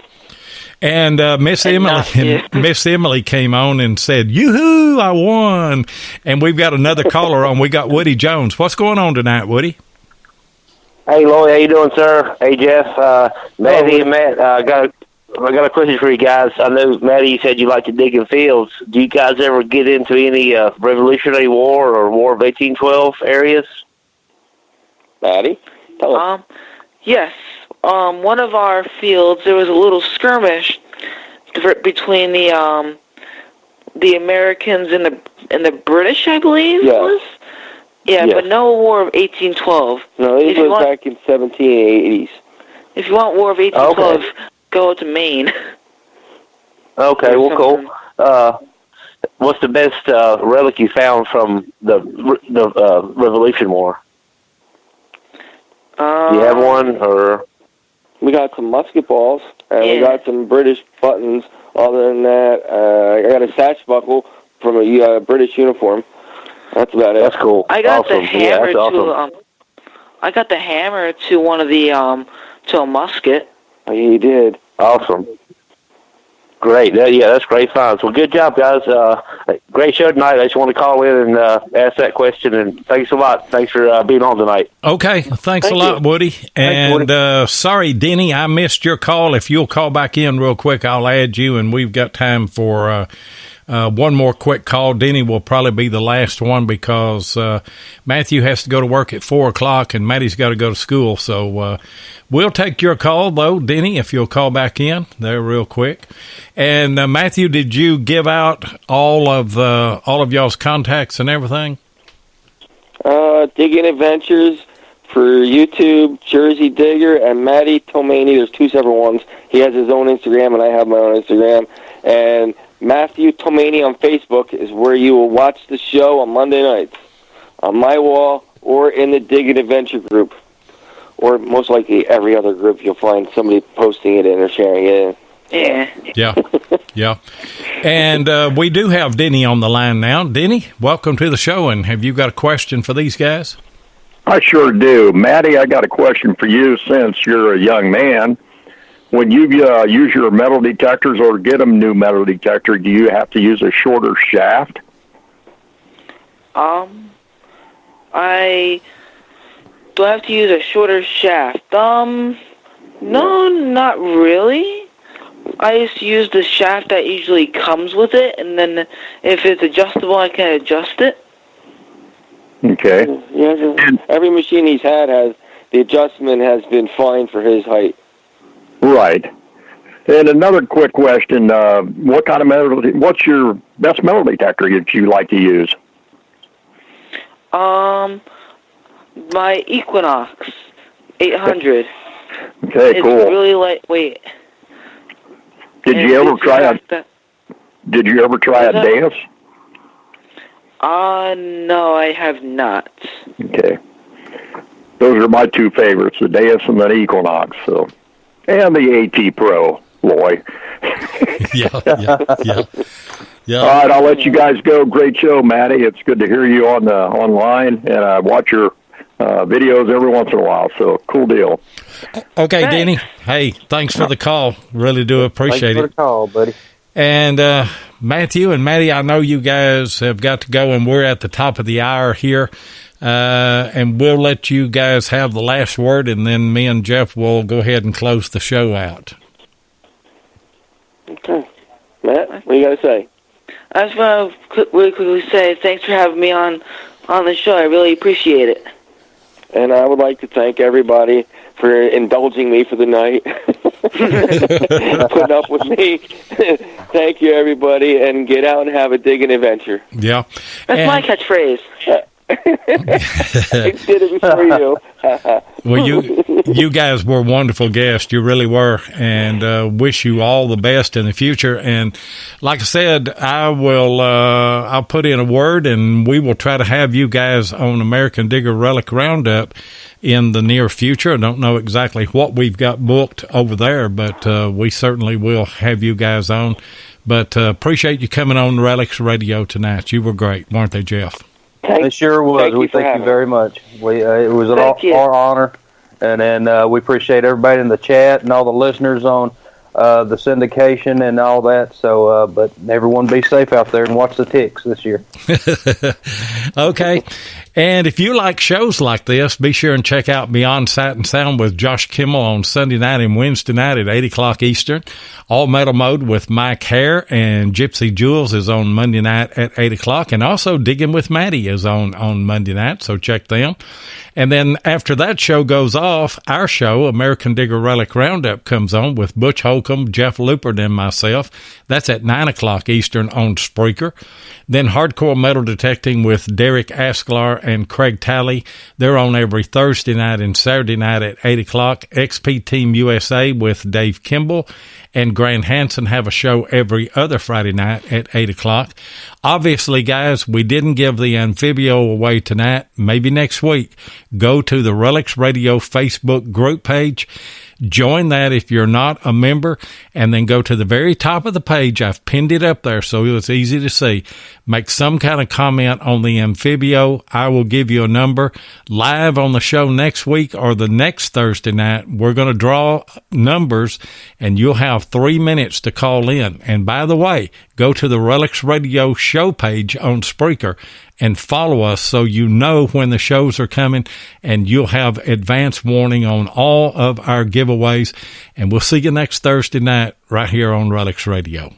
And Miss Emily came on and said, "Yoo-hoo, I won!" And we've got another caller on. We got Woody Jones. What's going on tonight, Woody? Hey, Lloyd, how you doing, sir? Hey, Jeff, Matty and Matt, I got a question for you guys. I know, Matty, you said you like to dig in fields. Do you guys ever get into any Revolutionary War or War of 1812 areas? Matty, tell us. Yes. One of our fields, there was a little skirmish between the Americans and the British, I believe. Yes. It was. Yeah, yes. But no War of 1812. No, it was back in 1780s. If you want War of 1812, go to Maine. Okay, well, cool. what's the best relic you found from the Revolution War? Do you have one, or? We got some musket balls, and we got some British buttons. Other than that, I got a sash buckle from a British uniform. That's about it. That's cool. I got awesome. the hammer that's awesome. I got the hammer to one of the to a musket. Oh, you did. Awesome. Great. That's great finds. Well, good job, guys. Great show tonight. I just want to call in and ask that question, and thanks a lot. Thanks for being on tonight. Okay. Thanks a lot, Woody. And sorry, Denny, I missed your call. If you'll call back in real quick, I'll add you, and we've got time for one more quick call. Denny will probably be the last one because Matthew has to go to work at 4 o'clock, and Matty's got to go to school. So we'll take your call, though, Denny, if you'll call back in there real quick. And Matthew, did you give out all of y'all's contacts and everything? Digging Adventures for YouTube, Jersey Digger, and Matty Tomaini. There's 2 separate ones. He has his own Instagram, and I have my own Instagram. And Matthew Tomaini on Facebook is where you will watch the show on Monday nights on my wall or in the Digging Adventure group, or most likely every other group you'll find somebody posting it in or sharing it in. Yeah. And we do have Denny on the line now. Denny, welcome to the show, and have you got a question for these guys? I sure do. Matty, I got a question for you since you're a young man. When you use your metal detectors or get a new metal detector, do you have to use a shorter shaft? I do I have to use a shorter shaft? No, not really. I just use the shaft that usually comes with it, and then if it's adjustable, I can adjust it. Okay. Yeah, every machine he's had the adjustment has been fine for his height. Right. And another quick question: what kind of what's your best metal detector that you like to use? My Equinox 800. Okay, it's cool. It's really lightweight. Did you ever try a Deus? No, I have not. Okay. Those are my 2 favorites, the Deus and the Equinox. So, and the AT Pro, Loy. Yeah. All right, I'll let you guys go. Great show, Matty. It's good to hear you on the online, and I watch your videos every once in a while. So, cool deal. Okay, Denny. Hey, thanks for the call. Really do appreciate Thanks for the call, buddy. And Matthew and Matty, I know you guys have got to go, and we're at the top of the hour here. And we'll let you guys have the last word, and then me and Jeff will go ahead and close the show out. Okay. Matt, what do you got to say? I just want to really quickly say thanks for having me on the show. I really appreciate it. And I would like to thank everybody for indulging me for the night, putting up with me. Thank you, everybody, and get out and have a digging adventure. Yeah. That's my catchphrase. I did it before you. Well, you guys were wonderful guests. You really were, and wish you all the best in the future. And like I said, I'll put in a word, and we will try to have you guys on American Digger Relic Roundup in the near future. I don't know exactly what we've got booked over there, but we certainly will have you guys on. But appreciate you coming on Relics Radio tonight. You were great, weren't they, Jeff? It sure was. We thank you very much. It was our honor, and then we appreciate everybody in the chat and all the listeners on the syndication and all that. So, but everyone be safe out there and watch the ticks this year. Okay. And if you like shows like this, be sure and check out Beyond Sight and Sound with Josh Kimmel on Sunday night and Wednesday night at 8 o'clock Eastern. All Metal Mode with Mike Hare and Gypsy Jules is on Monday night at 8 o'clock. And also Digging with Matty is on Monday night, so check them. And then after that show goes off, our show, American Digger Relic Roundup, comes on with Butch Hogan Slocum, Jeff Lupert, and myself. That's at 9 o'clock Eastern on Spreaker. Then Hardcore Metal Detecting with Derek Asklar and Craig Talley. They're on every Thursday night and Saturday night at 8 o'clock. XP Team USA with Dave Kimball and Grant Hansen have a show every other Friday night at 8 o'clock. Obviously, guys, we didn't give the Amphibio away tonight. Maybe next week. Go to the RELICS Radio Facebook group page. Join that if you're not a member, and then go to the very top of the page. I've pinned it up there so it's easy to see. Make some kind of comment on the Amphibio. I will give you a number. Live on the show next week or the next Thursday night, we're going to draw numbers, and you'll have 3 minutes to call in. And by the way, go to the RELICS Radio show page on Spreaker and follow us so you know when the shows are coming, and you'll have advance warning on all of our giveaways. And we'll see you next Thursday night right here on RELICS Radio.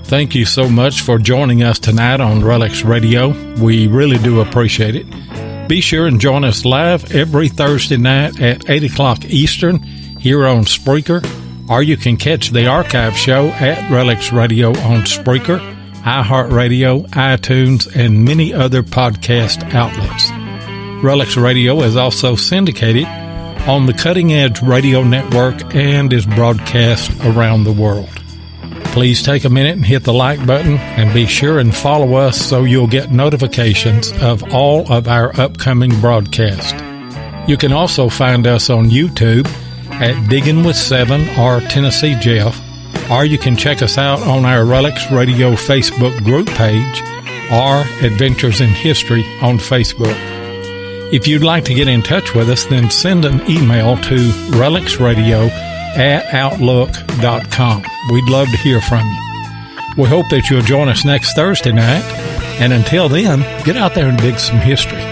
Thank you so much for joining us tonight on RELICS Radio. We really do appreciate it. Be sure and join us live every Thursday night at 8 o'clock Eastern here on Spreaker, or you can catch the archive show at RELICS Radio on Spreaker, iHeartRadio, iTunes, and many other podcast outlets. RELICS Radio is also syndicated on the Cutting Edge Radio Network and is broadcast around the world. Please take a minute and hit the like button, and be sure and follow us so you'll get notifications of all of our upcoming broadcasts. You can also find us on YouTube at Diggin' with 7 or Tennessee Jeff, or you can check us out on our RELICS Radio Facebook group page or Adventures in History on Facebook. If you'd like to get in touch with us, then send an email to relicsradio@outlook.com. We'd love to hear from you. We hope that you'll join us next Thursday night, and until then, get out there and dig some history.